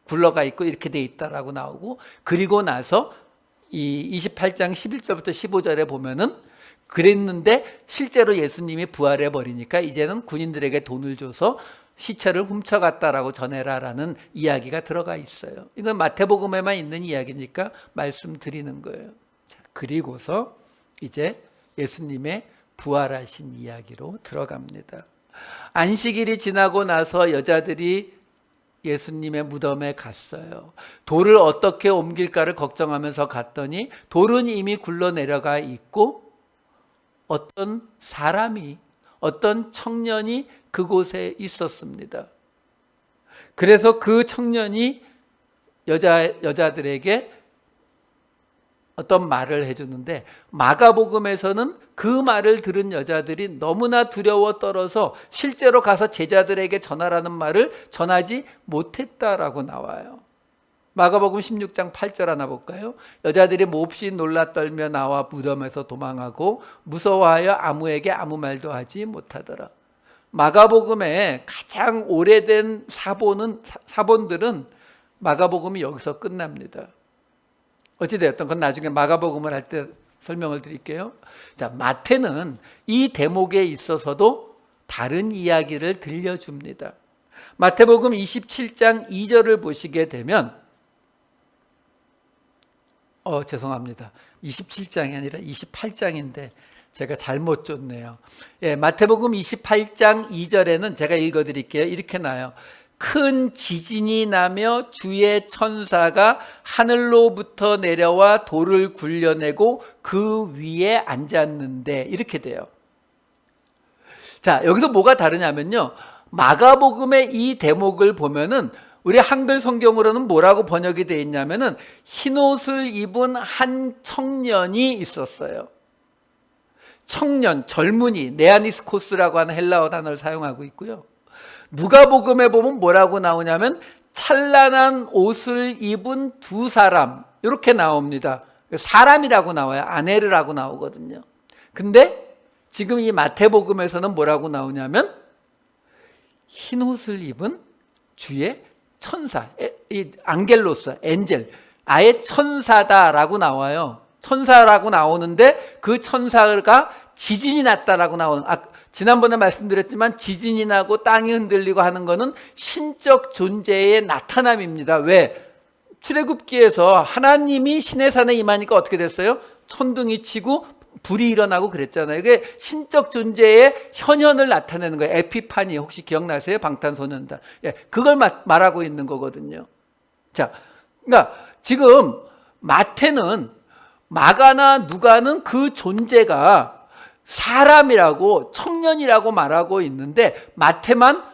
[SPEAKER 2] 굴러가 있고 이렇게 돼 있다라고 나오고, 그리고 나서 이 28장 11절부터 15절에 보면은 그랬는데 실제로 예수님이 부활해 버리니까 이제는 군인들에게 돈을 줘서 시체를 훔쳐갔다라고 전해라라는 이야기가 들어가 있어요. 이건 마태복음에만 있는 이야기니까 말씀드리는 거예요. 그리고서 이제 예수님의 부활하신 이야기로 들어갑니다. 안식일이 지나고 나서 여자들이 예수님의 무덤에 갔어요. 돌을 어떻게 옮길까를 걱정하면서 갔더니 돌은 이미 굴러내려가 있고 어떤 사람이, 어떤 청년이 그곳에 있었습니다. 그래서 그 청년이 여자들에게 어떤 말을 해주는데, 마가복음에서는 그 말을 들은 여자들이 너무나 두려워 떨어서 실제로 가서 제자들에게 전하라는 말을 전하지 못했다라고 나와요. 마가복음 16장 8절 하나 볼까요? 여자들이 몹시 놀라 떨며 나와 무덤에서 도망하고 무서워하여 아무에게 아무 말도 하지 못하더라. 마가복음의 가장 오래된 사본들은 마가복음이 여기서 끝납니다. 어찌되었든 그건 나중에 마가복음을 할 때 설명을 드릴게요. 자, 마태는 이 대목에 있어서도 다른 이야기를 들려줍니다. 마태복음 27장 2절을 보시게 되면, 죄송합니다. 27장이 아니라 28장인데 제가 잘못 줬네요. 예, 마태복음 28장 2절에는 제가 읽어드릴게요. 이렇게 나와요. 큰 지진이 나며 주의 천사가 하늘로부터 내려와 돌을 굴려내고 그 위에 앉았는데, 이렇게 돼요. 자, 여기서 뭐가 다르냐면요, 마가복음의 이 대목을 보면은 우리 한글 성경으로는 뭐라고 번역이 되어 있냐면은 흰옷을 입은 한 청년이 있었어요. 청년, 젊은이, 네아니스코스라고 하는 헬라어 단어를 사용하고 있고요. 누가복음에 보면 뭐라고 나오냐면 찬란한 옷을 입은 두 사람, 이렇게 나옵니다. 사람이라고 나와요. 아네르라고 나오거든요. 근데 지금 이 마태복음에서는 뭐라고 나오냐면 흰 옷을 입은 주의 천사, 이 앙겔로스, 엔젤, 아예 천사다라고 나와요. 천사라고 나오는데 그 천사가 지진이 났다라고 나오는, 지난번에 말씀드렸지만 지진이 나고 땅이 흔들리고 하는 거는 신적 존재의 나타남입니다. 왜? 출애굽기에서 하나님이 시내산에 임하니까 어떻게 됐어요? 천둥이 치고 불이 일어나고 그랬잖아요. 이게 신적 존재의 현현을 나타내는 거예요. 에피파니, 혹시 기억나세요? 방탄소년단. 예, 그걸 말하고 있는 거거든요. 자, 그러니까 지금 마태는, 마가나 누가는 그 존재가 사람이라고, 청년이라고 말하고 있는데 마태만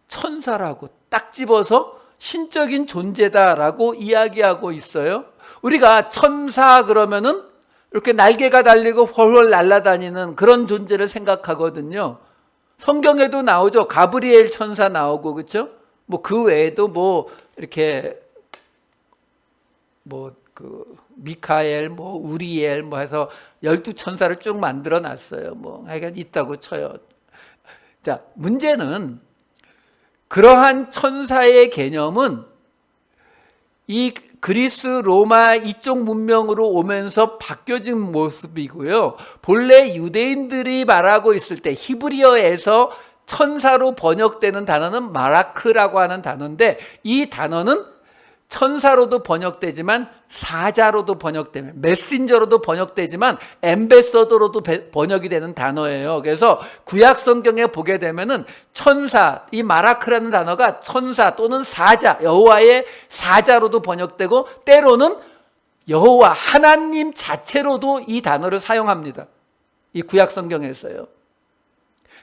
[SPEAKER 2] 천사라고 딱 집어서 신적인 존재다라고 이야기하고 있어요. 우리가 천사 그러면은 이렇게 날개가 달리고 훨훨 날아다니는 그런 존재를 생각하거든요. 성경에도 나오죠. 가브리엘 천사 나오고, 그렇죠? 뭐 그 외에도 뭐 이렇게 미카엘, 우리엘 해서 12천사를 쭉 만들어 놨어요. 하여간 있다고 쳐요. 자, 문제는 그러한 천사의 개념은 이 그리스, 로마 이쪽 문명으로 오면서 바뀌어진 모습이고요. 본래 유대인들이 말하고 있을 때 히브리어에서 천사로 번역되는 단어는 마라크라고 하는 단어인데, 이 단어는 천사로도 번역되지만 사자로도 번역되면, 메신저로도 번역되지만 엠베서더로도 번역이 되는 단어예요. 그래서 구약 성경에 보게 되면은 천사, 이 마라크라는 단어가 천사 또는 사자, 여호와의 사자로도 번역되고, 때로는 여호와 하나님 자체로도 이 단어를 사용합니다. 이 구약 성경에서요.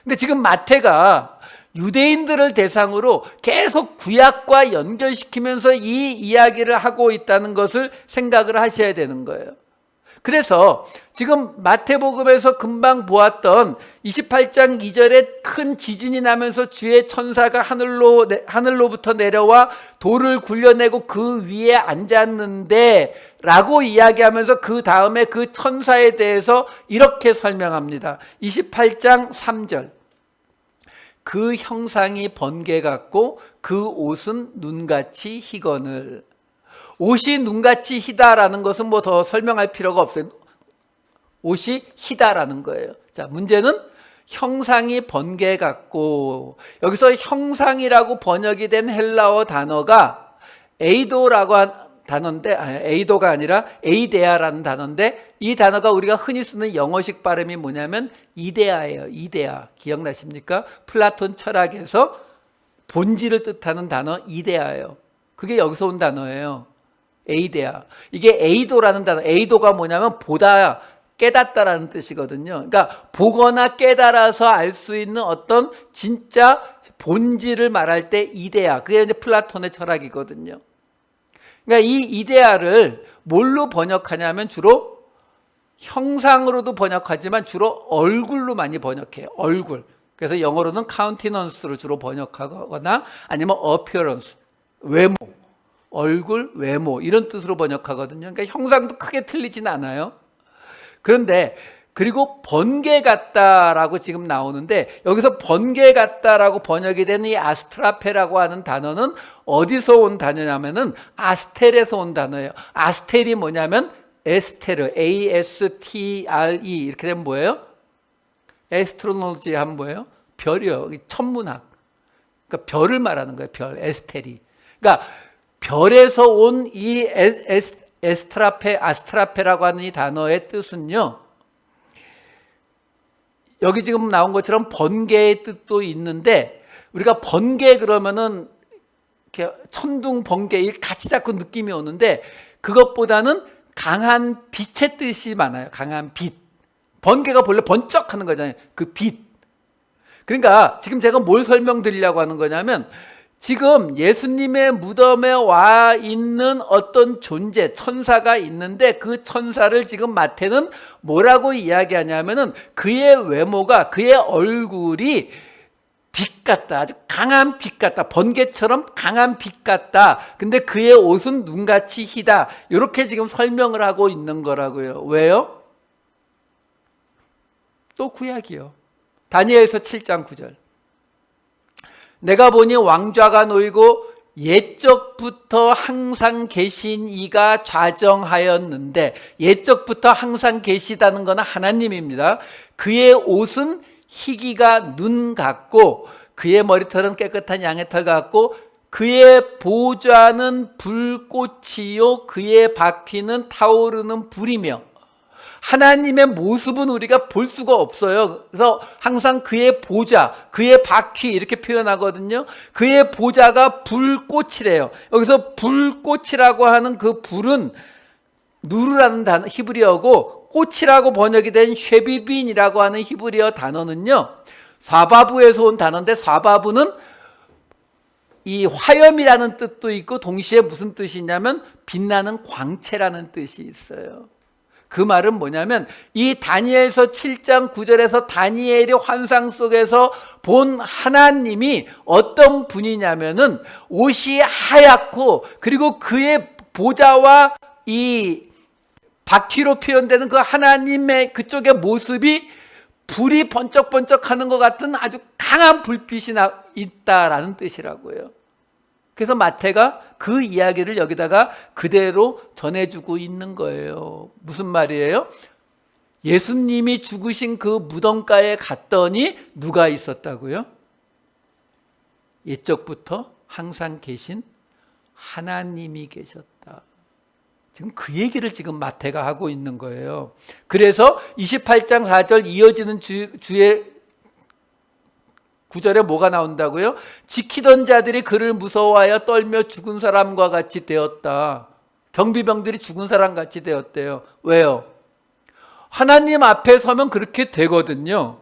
[SPEAKER 2] 근데 지금 마태가 유대인들을 대상으로 계속 구약과 연결시키면서 이 이야기를 하고 있다는 것을 생각을 하셔야 되는 거예요. 그래서 지금 마태복음에서 금방 보았던 28장 2절에 큰 지진이 나면서 주의 천사가 하늘로부터 내려와 돌을 굴려내고 그 위에 앉았는데 라고 이야기하면서 그 다음에 그 천사에 대해서 이렇게 설명합니다. 28장 3절. 그 형상이 번개 같고 그 옷은 눈같이 희거늘. 옷이 눈같이 희다라는 것은 뭐 더 설명할 필요가 없어요. 옷이 희다라는 거예요. 자, 문제는 형상이 번개 같고, 여기서 형상이라고 번역이 된 헬라어 단어가 에이도라고 한 단어인데, 에이도가 아니라 에이데아라는 단어인데, 이 단어가 우리가 흔히 쓰는 영어식 발음이 뭐냐면 이데아예요. 이데아. 기억나십니까? 플라톤 철학에서 본질을 뜻하는 단어 이데아예요. 그게 여기서 온 단어예요. 에이데아. 이게 에이도라는 단어. 에이도가 뭐냐면 보다, 깨닫다라는 뜻이거든요. 그러니까 보거나 깨달아서 알 수 있는 어떤 진짜 본질을 말할 때 이데아. 그게 이제 플라톤의 철학이거든요. 그러니까 이 이데아를 뭘로 번역하냐면 주로 형상으로도 번역하지만 주로 얼굴로 많이 번역해요. 얼굴. 그래서 영어로는 countenance로 주로 번역하거나 아니면 appearance, 외모, 얼굴, 외모 이런 뜻으로 번역하거든요. 그러니까 형상도 크게 틀리진 않아요. 그런데 그리고 번개 같다라고 지금 나오는데, 여기서 번개 같다라고 번역이 되는 이 아스트라페라고 하는 단어는 어디서 온 단어냐면은 아스텔에서 온 단어예요. 아스텔이 뭐냐면 에스테르, A-S-T-R-E 이렇게 되면 뭐예요? 에스트로놀지 하면 뭐예요? 별이요. 천문학. 그러니까 별을 말하는 거예요. 별, 에스텔이. 그러니까 별에서 온 이 아스트라페라고 하는 이 단어의 뜻은요, 여기 지금 나온 것처럼 번개의 뜻도 있는데, 우리가 번개 그러면은 이렇게 천둥 번개 같이 자꾸 느낌이 오는데, 그것보다는 강한 빛의 뜻이 많아요. 강한 빛. 번개가 본래 번쩍하는 거잖아요. 그 빛. 그러니까 지금 제가 뭘 설명드리려고 하는 거냐면, 지금 예수님의 무덤에 와 있는 어떤 존재, 천사가 있는데, 그 천사를 지금 마태는 뭐라고 이야기하냐면은 그의 외모가, 그의 얼굴이 빛 같다. 아주 강한 빛 같다. 번개처럼 강한 빛 같다. 근데 그의 옷은 눈같이 희다. 이렇게 지금 설명을 하고 있는 거라고요. 왜요? 또 구약이요. 다니엘서 7장 9절. 내가 보니 왕좌가 놓이고 옛적부터 항상 계신 이가 좌정하였는데, 옛적부터 항상 계시다는 것은 하나님입니다. 그의 옷은 희기가 눈 같고 그의 머리털은 깨끗한 양의 털 같고 그의 보좌는 불꽃이요 그의 바퀴는 타오르는 불이며. 하나님의 모습은 우리가 볼 수가 없어요. 그래서 항상 그의 보좌, 그의 바퀴 이렇게 표현하거든요. 그의 보좌가 불꽃이래요. 여기서 불꽃이라고 하는 그 불은 누르라는 단어, 히브리어고, 꽃이라고 번역이 된 쉐비빈이라고 하는 히브리어 단어는요, 사바부에서 온 단어인데, 사바부는 이 화염이라는 뜻도 있고 동시에 무슨 뜻이 있냐면 빛나는 광채라는 뜻이 있어요. 그 말은 뭐냐면, 이 다니엘서 7장 9절에서 다니엘의 환상 속에서 본 하나님이 어떤 분이냐면은 옷이 하얗고, 그리고 그의 보좌와 이 바퀴로 표현되는 그 하나님의 그쪽의 모습이 불이 번쩍번쩍 하는 것 같은 아주 강한 불빛이 있다라는 뜻이라고요. 그래서 마태가 그 이야기를 여기다가 그대로 전해주고 있는 거예요. 무슨 말이에요? 예수님이 죽으신 그 무덤가에 갔더니 누가 있었다고요? 옛적부터 항상 계신 하나님이 계셨다. 지금 그 얘기를 지금 마태가 하고 있는 거예요. 그래서 28장 4절 이어지는 주의 9절에 뭐가 나온다고요? 지키던 자들이 그를 무서워하여 떨며 죽은 사람과 같이 되었다. 경비병들이 죽은 사람 같이 되었대요. 왜요? 하나님 앞에 서면 그렇게 되거든요.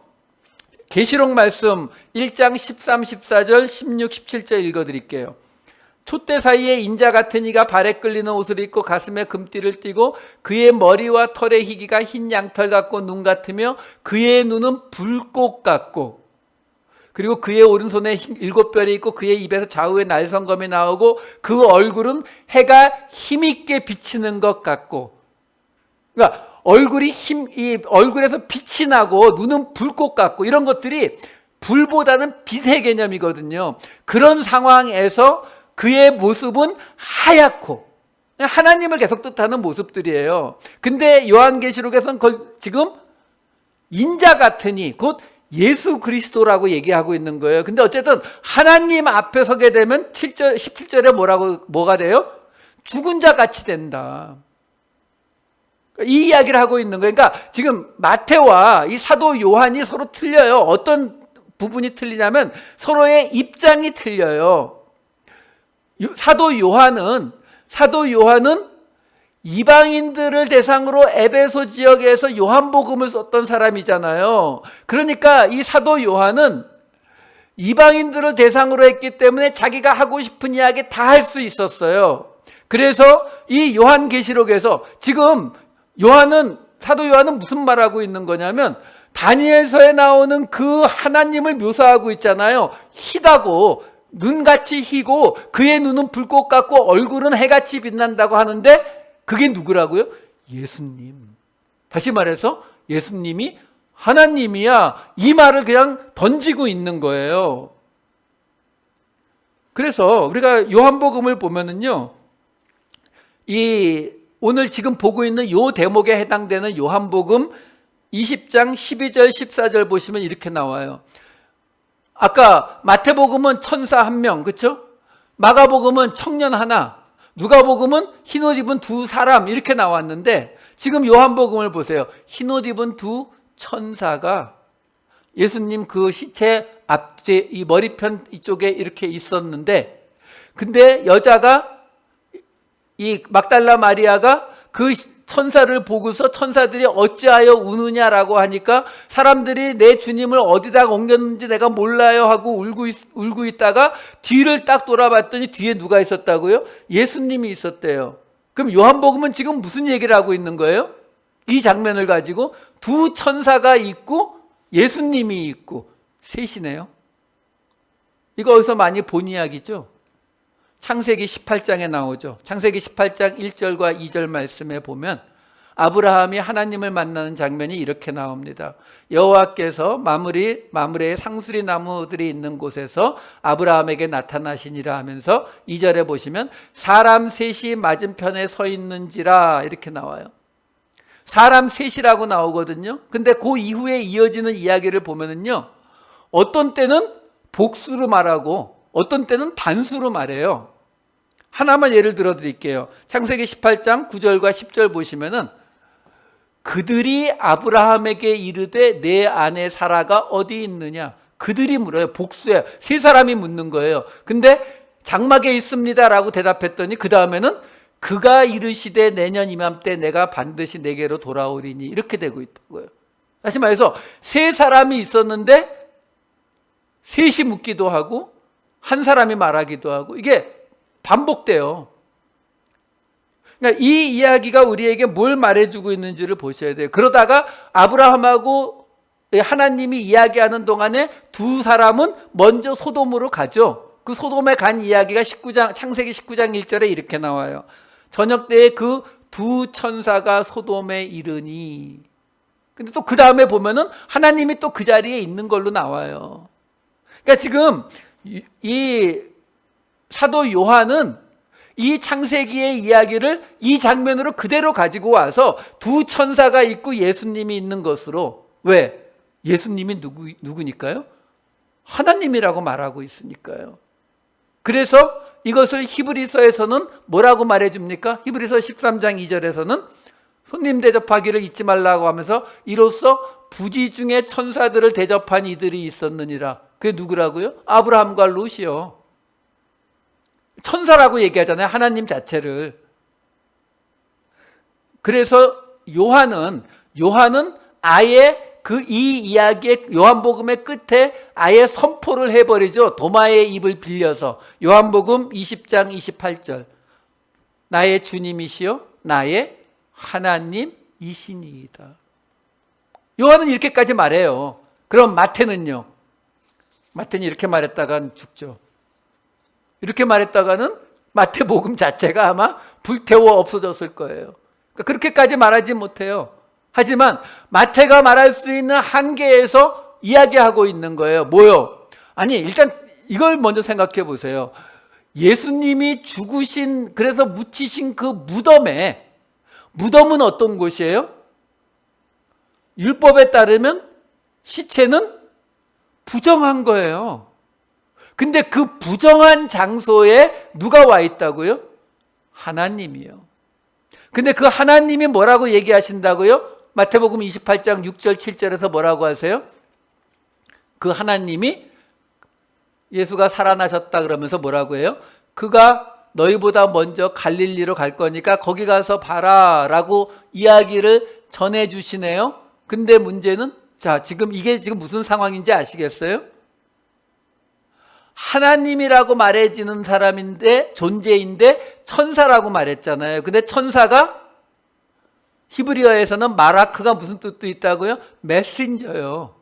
[SPEAKER 2] 계시록 말씀 1장 13, 14절, 16, 17절 읽어드릴게요. 촛대 사이에 인자 같은 이가 발에 끌리는 옷을 입고 가슴에 금띠를 띠고 그의 머리와 털의 희기가 흰 양털 같고 눈 같으며 그의 눈은 불꽃 같고 그리고 그의 오른손에 7별이 있고 그의 입에서 좌우에 날성검이 나오고 그 얼굴은 해가 힘있게 비치는 것 같고, 그러니까 이 얼굴에서 빛이 나고 눈은 불꽃 같고 이런 것들이 불보다는 빛의 개념이거든요. 그런 상황에서 그의 모습은 하얗고 하나님을 계속 뜻하는 모습들이에요. 근데 요한계시록에서는 그걸 지금 인자 같으니 곧 예수 그리스도라고 얘기하고 있는 거예요. 근데 어쨌든 하나님 앞에 서게 되면 17절에 뭐가 돼요? 죽은 자 같이 된다. 이 이야기를 하고 있는 거예요. 그러니까 지금 마태와 이 사도 요한이 서로 틀려요. 어떤 부분이 틀리냐면 서로의 입장이 틀려요. 사도 요한은 이방인들을 대상으로 에베소 지역에서 요한복음을 썼던 사람이잖아요. 그러니까 이 사도 요한은 이방인들을 대상으로 했기 때문에 자기가 하고 싶은 이야기 다 할 수 있었어요. 그래서 이 요한계시록에서 지금 사도 요한은 무슨 말하고 있는 거냐면 다니엘서에 나오는 그 하나님을 묘사하고 있잖아요. 희다고 눈같이 희고 그의 눈은 불꽃 같고 얼굴은 해같이 빛난다고 하는데 그게 누구라고요? 예수님. 다시 말해서 예수님이 하나님이야. 이 말을 그냥 던지고 있는 거예요. 그래서 우리가 요한복음을 보면은요, 오늘 지금 보고 있는 요 대목에 해당되는 요한복음 20장 12절 14절 보시면 이렇게 나와요. 아까 마태복음은 천사 1명, 그렇죠? 마가복음은 청년 하나, 누가복음은 흰옷 입은 2사람 이렇게 나왔는데 지금 요한복음을 보세요. 흰옷 입은 2 천사가 예수님 그 시체 앞뒤 이 머리편 이쪽에 이렇게 있었는데, 근데 여자가 이 막달라 마리아가 그 천사를 보고서 천사들이 어찌하여 우느냐라고 하니까 사람들이 내 주님을 어디다 옮겼는지 내가 몰라요 하고 울고 있다가 뒤를 딱 돌아봤더니 뒤에 누가 있었다고요? 예수님이 있었대요. 그럼 요한복음은 지금 무슨 얘기를 하고 있는 거예요? 이 장면을 가지고 2 천사가 있고 예수님이 있고 셋이네요. 이거 어디서 많이 본 이야기죠? 창세기 18장에 나오죠. 창세기 18장 1절과 2절 말씀에 보면 아브라함이 하나님을 만나는 장면이 이렇게 나옵니다. 여호와께서 마므레의 상수리 나무들이 있는 곳에서 아브라함에게 나타나시니라 하면서 2절에 보시면 사람 셋이 맞은편에 서 있는지라 이렇게 나와요. 사람 셋이라고 나오거든요. 근데 그 이후에 이어지는 이야기를 보면은요, 어떤 때는 복수로 말하고 어떤 때는 단수로 말해요. 하나만 예를 들어 드릴게요. 창세기 18장 9절과 10절 보시면은 그들이 아브라함에게 이르되 내 아내 사라가 어디 있느냐? 그들이 물어요. 복수예요. 세 사람이 묻는 거예요. 근데 장막에 있습니다라고 대답했더니 그 다음에는 그가 이르시되 내년 이맘때 내가 반드시 내게로 돌아오리니 이렇게 되고 있다고요. 다시 말해서 세 사람이 있었는데 셋이 묻기도 하고 한 사람이 말하기도 하고 이게 반복돼요. 그러니까 이 이야기가 우리에게 뭘 말해주고 있는지를 보셔야 돼요. 그러다가 아브라함하고 하나님이 이야기하는 동안에 2 사람은 먼저 소돔으로 가죠. 그 소돔에 간 이야기가 창세기 19장 1절에 이렇게 나와요. 저녁 때에 그 2 천사가 소돔에 이르니. 근데 또 그 다음에 보면은 하나님이 또 그 자리에 있는 걸로 나와요. 그러니까 지금 이 사도 요한은 이 창세기의 이야기를 이 장면으로 그대로 가지고 와서 두 천사가 있고 예수님이 있는 것으로, 왜? 예수님이 누구니까요? 하나님이라고 말하고 있으니까요. 그래서 이것을 히브리서에서는 뭐라고 말해줍니까? 히브리서 13장 2절에서는 손님 대접하기를 잊지 말라고 하면서 이로써 부지 중에 천사들을 대접한 이들이 있었느니라. 그게 누구라고요? 아브라함과 롯이요. 천사라고 얘기하잖아요. 하나님 자체를. 그래서 요한은 아예 이 이야기의 요한복음의 끝에 아예 선포를 해버리죠. 도마의 입을 빌려서. 요한복음 20장 28절. 나의 주님이시요 나의 하나님이시니이다. 요한은 이렇게까지 말해요. 그럼 마태는요? 마태는 이렇게 말했다간 죽죠. 이렇게 말했다가는 마태복음 자체가 아마 불태워 없어졌을 거예요. 그러니까 그렇게까지 말하지 못해요. 하지만 마태가 말할 수 있는 한계에서 이야기하고 있는 거예요. 뭐요? 아니, 일단 이걸 먼저 생각해 보세요. 예수님이 죽으신, 그래서 묻히신 그 무덤은 어떤 곳이에요? 율법에 따르면 시체는 부정한 거예요. 근데 그 부정한 장소에 누가 와 있다고요? 하나님이요. 근데 그 하나님이 뭐라고 얘기하신다고요? 마태복음 28장 6절 7절에서 뭐라고 하세요? 그 하나님이 예수가 살아나셨다 그러면서 뭐라고 해요? 그가 너희보다 먼저 갈릴리로 갈 거니까 거기 가서 봐라 라고 이야기를 전해주시네요. 근데 문제는, 자, 이게 지금 무슨 상황인지 아시겠어요? 하나님이라고 말해지는 존재인데 천사라고 말했잖아요. 근데 천사가 히브리어에서는 마라크가 무슨 뜻도 있다고요? 메신저요.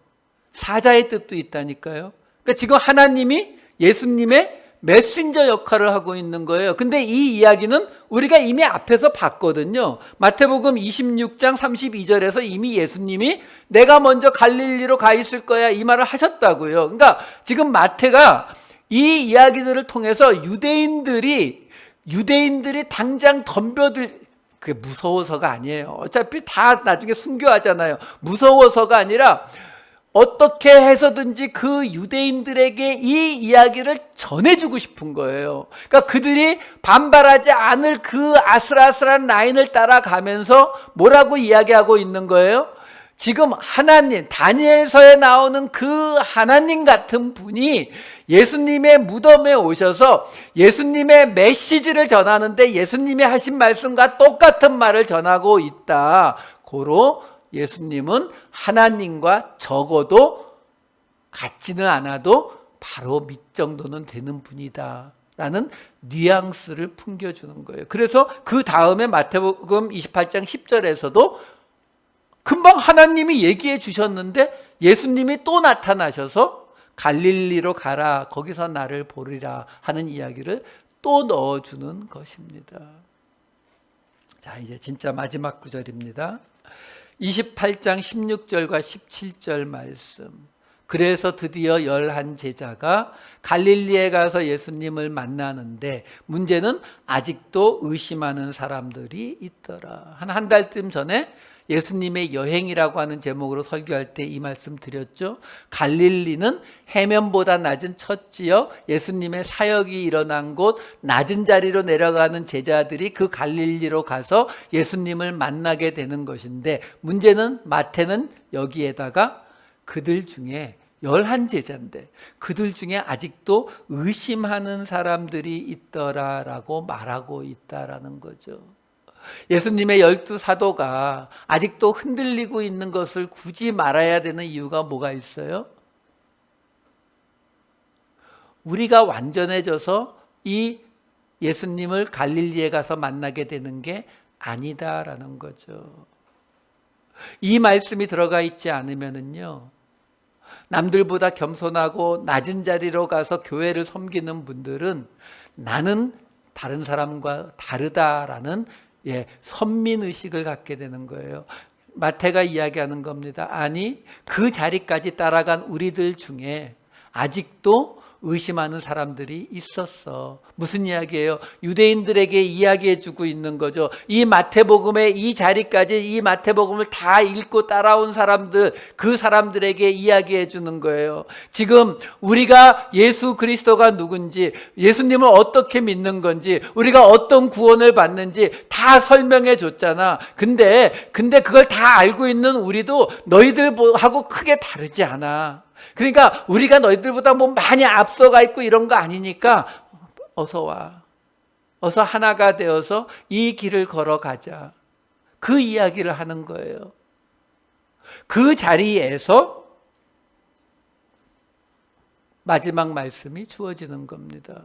[SPEAKER 2] 사자의 뜻도 있다니까요. 그러니까 지금 하나님이 예수님의 메신저 역할을 하고 있는 거예요. 근데 이 이야기는 우리가 이미 앞에서 봤거든요. 마태복음 26장 32절에서 이미 예수님이 내가 먼저 갈릴리로 가 있을 거야 이 말을 하셨다고요. 그러니까 지금 마태가 이 이야기들을 통해서 유대인들이 당장 덤벼들, 그게 무서워서가 아니에요. 어차피 다 나중에 순교하잖아요. 무서워서가 아니라 어떻게 해서든지 그 유대인들에게 이 이야기를 전해주고 싶은 거예요. 그러니까 그들이 반발하지 않을 그 아슬아슬한 라인을 따라가면서 뭐라고 이야기하고 있는 거예요? 지금 하나님, 다니엘서에 나오는 그 하나님 같은 분이 예수님의 무덤에 오셔서 예수님의 메시지를 전하는데 예수님이 하신 말씀과 똑같은 말을 전하고 있다. 고로 예수님은 하나님과 적어도 같지는 않아도 바로 밑 정도는 되는 분이다 라는 뉘앙스를 풍겨주는 거예요. 그래서 그 다음에 마태복음 28장 10절에서도 금방 하나님이 얘기해 주셨는데 예수님이 또 나타나셔서 갈릴리로 가라, 거기서 나를 보리라 하는 이야기를 또 넣어주는 것입니다. 자, 이제 진짜 마지막 구절입니다. 28장 16절과 17절 말씀. 그래서 드디어 11 제자가 갈릴리에 가서 예수님을 만나는데 문제는 아직도 의심하는 사람들이 있더라. 한 달쯤 전에 예수님의 여행이라고 하는 제목으로 설교할 때 이 말씀 드렸죠. 갈릴리는 해면보다 낮은 첫 지역, 예수님의 사역이 일어난 곳, 낮은 자리로 내려가는 제자들이 그 갈릴리로 가서 예수님을 만나게 되는 것인데 문제는 마태는 여기에다가 그들 중에 11 제자인데 그들 중에 아직도 의심하는 사람들이 있더라라고 말하고 있다라는 거죠. 예수님의 12 사도가 아직도 흔들리고 있는 것을 굳이 말아야 되는 이유가 뭐가 있어요? 우리가 완전해져서 이 예수님을 갈릴리에 가서 만나게 되는 게 아니다라는 거죠. 이 말씀이 들어가 있지 않으면은요, 남들보다 겸손하고 낮은 자리로 가서 교회를 섬기는 분들은 나는 다른 사람과 다르다라는 선민의식을 갖게 되는 거예요. 마태가 이야기하는 겁니다. 아니, 그 자리까지 따라간 우리들 중에 아직도 의심하는 사람들이 있었어. 무슨 이야기예요? 유대인들에게 이야기해 주고 있는 거죠. 이 마태복음의 이 자리까지 이 마태복음을 다 읽고 따라온 사람들, 그 사람들에게 이야기해 주는 거예요. 지금 우리가 예수 그리스도가 누군지, 예수님을 어떻게 믿는 건지, 우리가 어떤 구원을 받는지 다 설명해 줬잖아. 근데 그걸 다 알고 있는 우리도 너희들하고 크게 다르지 않아. 그러니까 우리가 너희들보다 뭐 많이 앞서가 있고 이런 거 아니니까 어서 와. 어서 하나가 되어서 이 길을 걸어가자. 그 이야기를 하는 거예요. 그 자리에서 마지막 말씀이 주어지는 겁니다.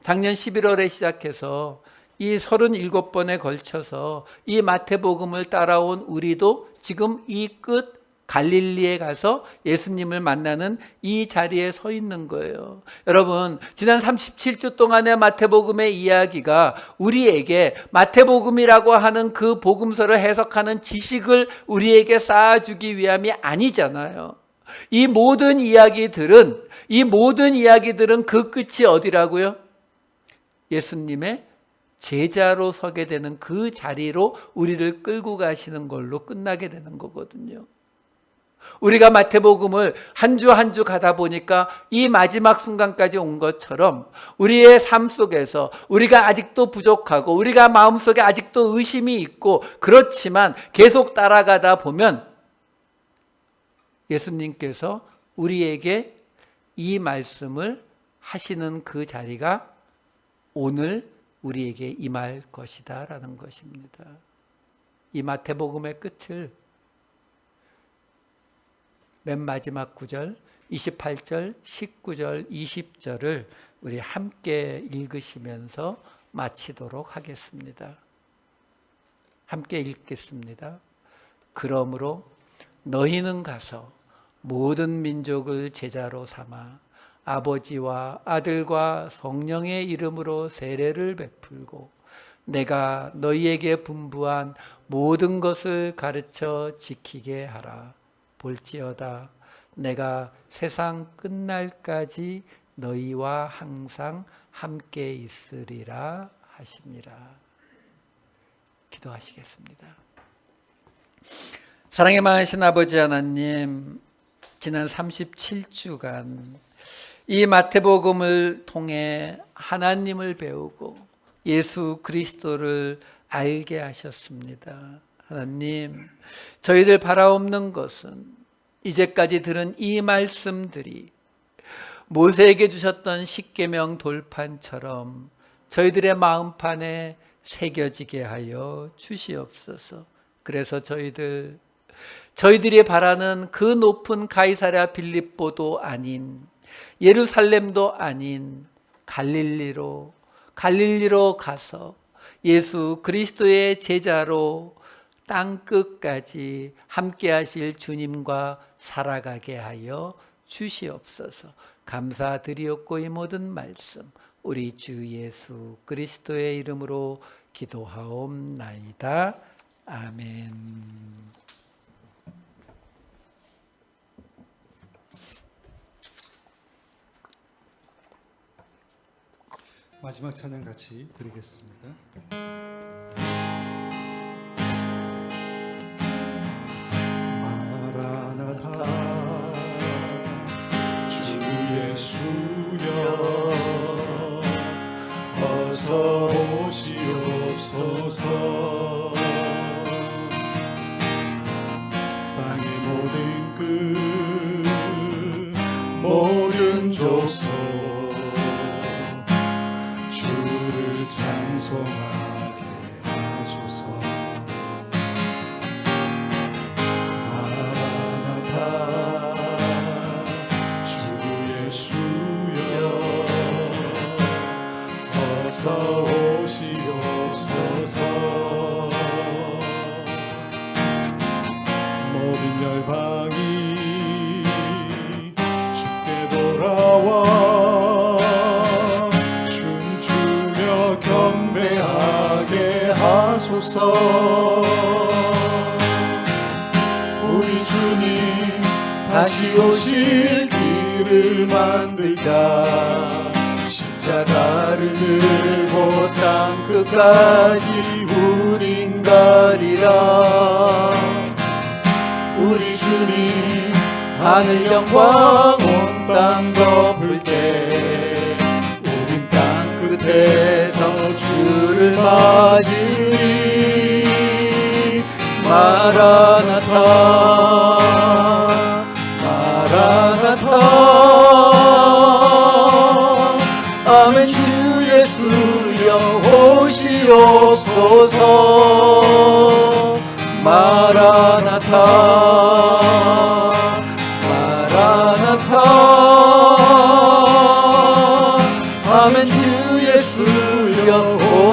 [SPEAKER 2] 작년 11월에 시작해서 이 37번에 걸쳐서 이 마태복음을 따라온 우리도 지금 이 끝 갈릴리에 가서 예수님을 만나는 이 자리에 서 있는 거예요. 여러분, 지난 37주 동안의 마태복음의 이야기가 우리에게 마태복음이라고 하는 그 복음서를 해석하는 지식을 우리에게 쌓아주기 위함이 아니잖아요. 이 모든 이야기들은 그 끝이 어디라고요? 예수님의 제자로 서게 되는 그 자리로 우리를 끌고 가시는 걸로 끝나게 되는 거거든요. 우리가 마태복음을 한 주 한 주 가다 보니까 이 마지막 순간까지 온 것처럼 우리의 삶 속에서 우리가 아직도 부족하고 우리가 마음속에 아직도 의심이 있고 그렇지만 계속 따라가다 보면 예수님께서 우리에게 이 말씀을 하시는 그 자리가 오늘 우리에게 임할 것이다 라는 것입니다. 이 마태복음의 끝을 맨 마지막 9절, 28절, 19절, 20절을 우리 함께 읽으시면서 마치도록 하겠습니다. 함께 읽겠습니다. 그러므로 너희는 가서 모든 민족을 제자로 삼아 아버지와 아들과 성령의 이름으로 세례를 베풀고 내가 너희에게 분부한 모든 것을 가르쳐 지키게 하라. 볼지어다 내가 세상 끝날까지 너희와 항상 함께 있으리라 하시니라. 기도하시겠습니다. 사랑의 많으신 아버지 하나님, 지난 37주간 이 마태복음을 통해 하나님을 배우고 예수 그리스도를 알게 하셨습니다. 하나님, 저희들 바라옵는 것은 이제까지 들은 이 말씀들이 모세에게 주셨던 십계명 돌판처럼 저희들의 마음판에 새겨지게 하여 주시옵소서. 그래서 저희들이 바라는 그 높은 가이사랴 빌립보도 아닌 예루살렘도 아닌 갈릴리로 가서 예수 그리스도의 제자로 땅 끝까지 함께 하실 주님과 살아가게 하여 주시옵소서. 감사드리옵고 이 모든 말씀 우리 주 예수 그리스도의 이름으로 기도하옵나이다. 아멘.
[SPEAKER 1] 마지막 찬양 같이 드리겠습니다. 마라나타 주 예수여 어서 오시옵소서. 땅의 모든 끝 모든 족속 주를 찬송하게 하소서. 마라나타 주 예수여 어서 오시옵소서. 모든 열방이 주께 돌아와 춤추며 경배하게 하소서. 우리 주님 다시 오실 길을
[SPEAKER 2] 주를 만들자. 십자가를 들고 땅 끝까지 우린 가리라. 우리 주님 하늘 영광 온 땅 덮을 때 우린 땅 끝에서 주를 맞으리. 마라나타 마라나타. 아멘. 주 예수여 오시옵소서. 마라나타 마라나타. 아멘. 주 예수여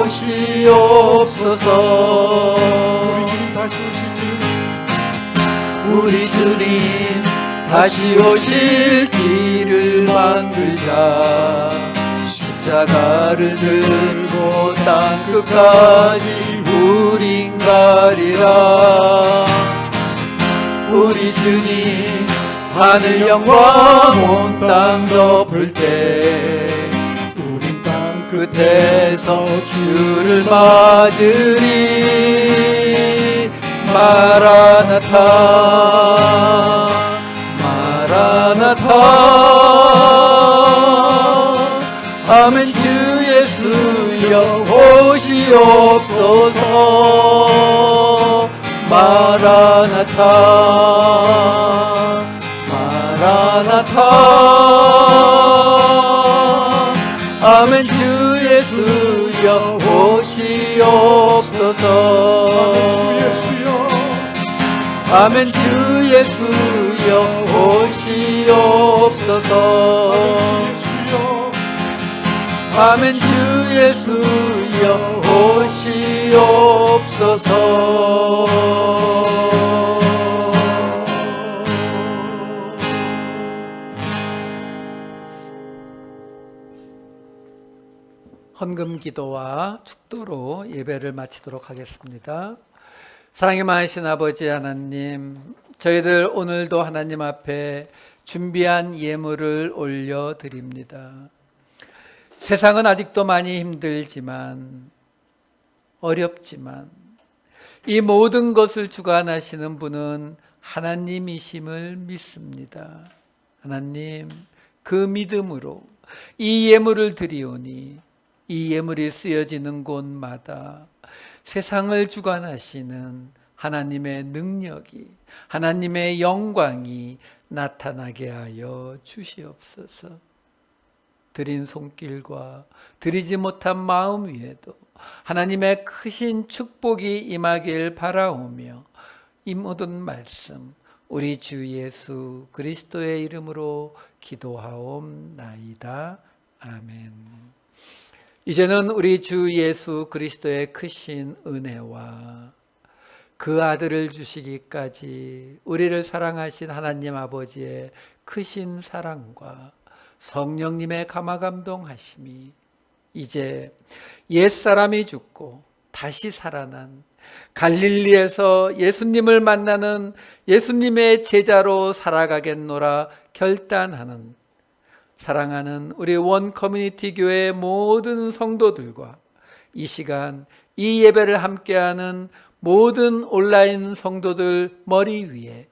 [SPEAKER 2] 오시옵소서.
[SPEAKER 1] 우리 주님 다시 오실 길,
[SPEAKER 2] 우리 주님 다시 오실 길을 만들자. 십자가를 들고 땅 끝까지 우린 가리라. 우리 주님 하늘 영광 온 땅 덮을 때 우린 땅 끝에서 주를 맞으리. 마라나타 마라나타. 아멘. 주 예수여 오시옵소서. 마라나타 마라나타. 아멘. 주 예수여 오시옵소서.
[SPEAKER 1] 주 예수여,
[SPEAKER 2] 아멘. 주 예수여 오시옵소서. 아멘. 주 예수여 오시옵소서. 헌금 기도와 축도로 예배를 마치도록 하겠습니다. 사랑이 많으신 아버지 하나님, 저희들 오늘도 하나님 앞에 준비한 예물을 올려드립니다. 세상은 아직도 많이 힘들지만, 어렵지만 이 모든 것을 주관하시는 분은 하나님이심을 믿습니다. 하나님, 그 믿음으로 이 예물을 드리오니 이 예물이 쓰여지는 곳마다 세상을 주관하시는 하나님의 능력이, 하나님의 영광이 나타나게 하여 주시옵소서. 드린 손길과 드리지 못한 마음 위에도 하나님의 크신 축복이 임하길 바라오며 이 모든 말씀 우리 주 예수 그리스도의 이름으로 기도하옵나이다. 아멘. 이제는 우리 주 예수 그리스도의 크신 은혜와 그 아들을 주시기까지 우리를 사랑하신 하나님 아버지의 크신 사랑과 성령님의 감화감동하심이 이제 옛사람이 죽고 다시 살아난 갈릴리에서 예수님을 만나는 예수님의 제자로 살아가겠노라 결단하는 사랑하는 우리 원 커뮤니티 교회의 모든 성도들과 이 시간 이 예배를 함께하는 모든 온라인 성도들 머리 위에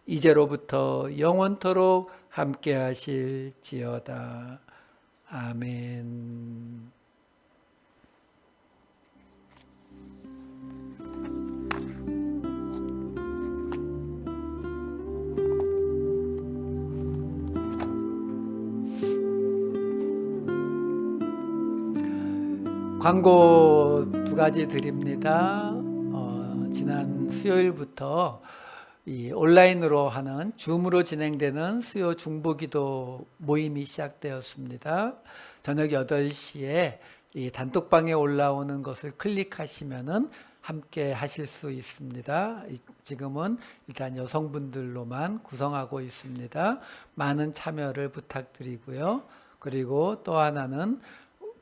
[SPEAKER 2] 이제로부터 영원토록 함께 하실지어다. 아멘. 광고 두 가지 드립니다. 지난 수요일부터 이 온라인으로 하는 줌으로 진행되는 수요 중보기도 모임이 시작되었습니다. 저녁 8시에 이 단톡방에 올라오는 것을 클릭하시면은 함께 하실 수 있습니다. 지금은 일단 여성분들로만 구성하고 있습니다. 많은 참여를 부탁드리고요. 그리고 또 하나는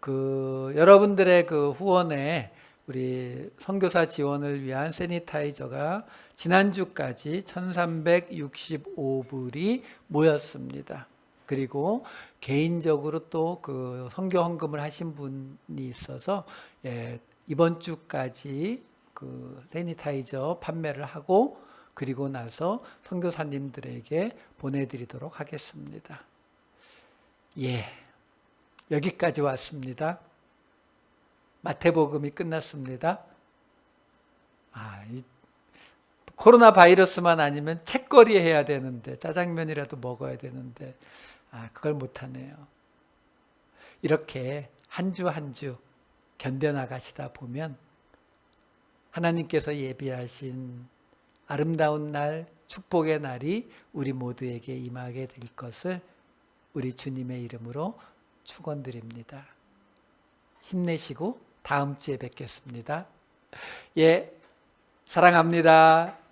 [SPEAKER 2] 여러분들의 후원에 우리 선교사 지원을 위한 세니타이저가 지난주까지 1365불이 모였습니다. 그리고 개인적으로 또 그 선교 헌금을 하신 분이 있어서 이번 주까지 그 세니타이저 판매를 하고 그리고 나서 선교사님들에게 보내드리도록 하겠습니다. 여기까지 왔습니다. 마태복음이 끝났습니다. 이 코로나 바이러스만 아니면 책거리 해야 되는데 짜장면이라도 먹어야 되는데 그걸 못하네요. 이렇게 한 주 한 주 견뎌나가시다 보면 하나님께서 예비하신 아름다운 날, 축복의 날이 우리 모두에게 임하게 될 것을 우리 주님의 이름으로 축원드립니다. 힘내시고 다음 주에 뵙겠습니다. 사랑합니다.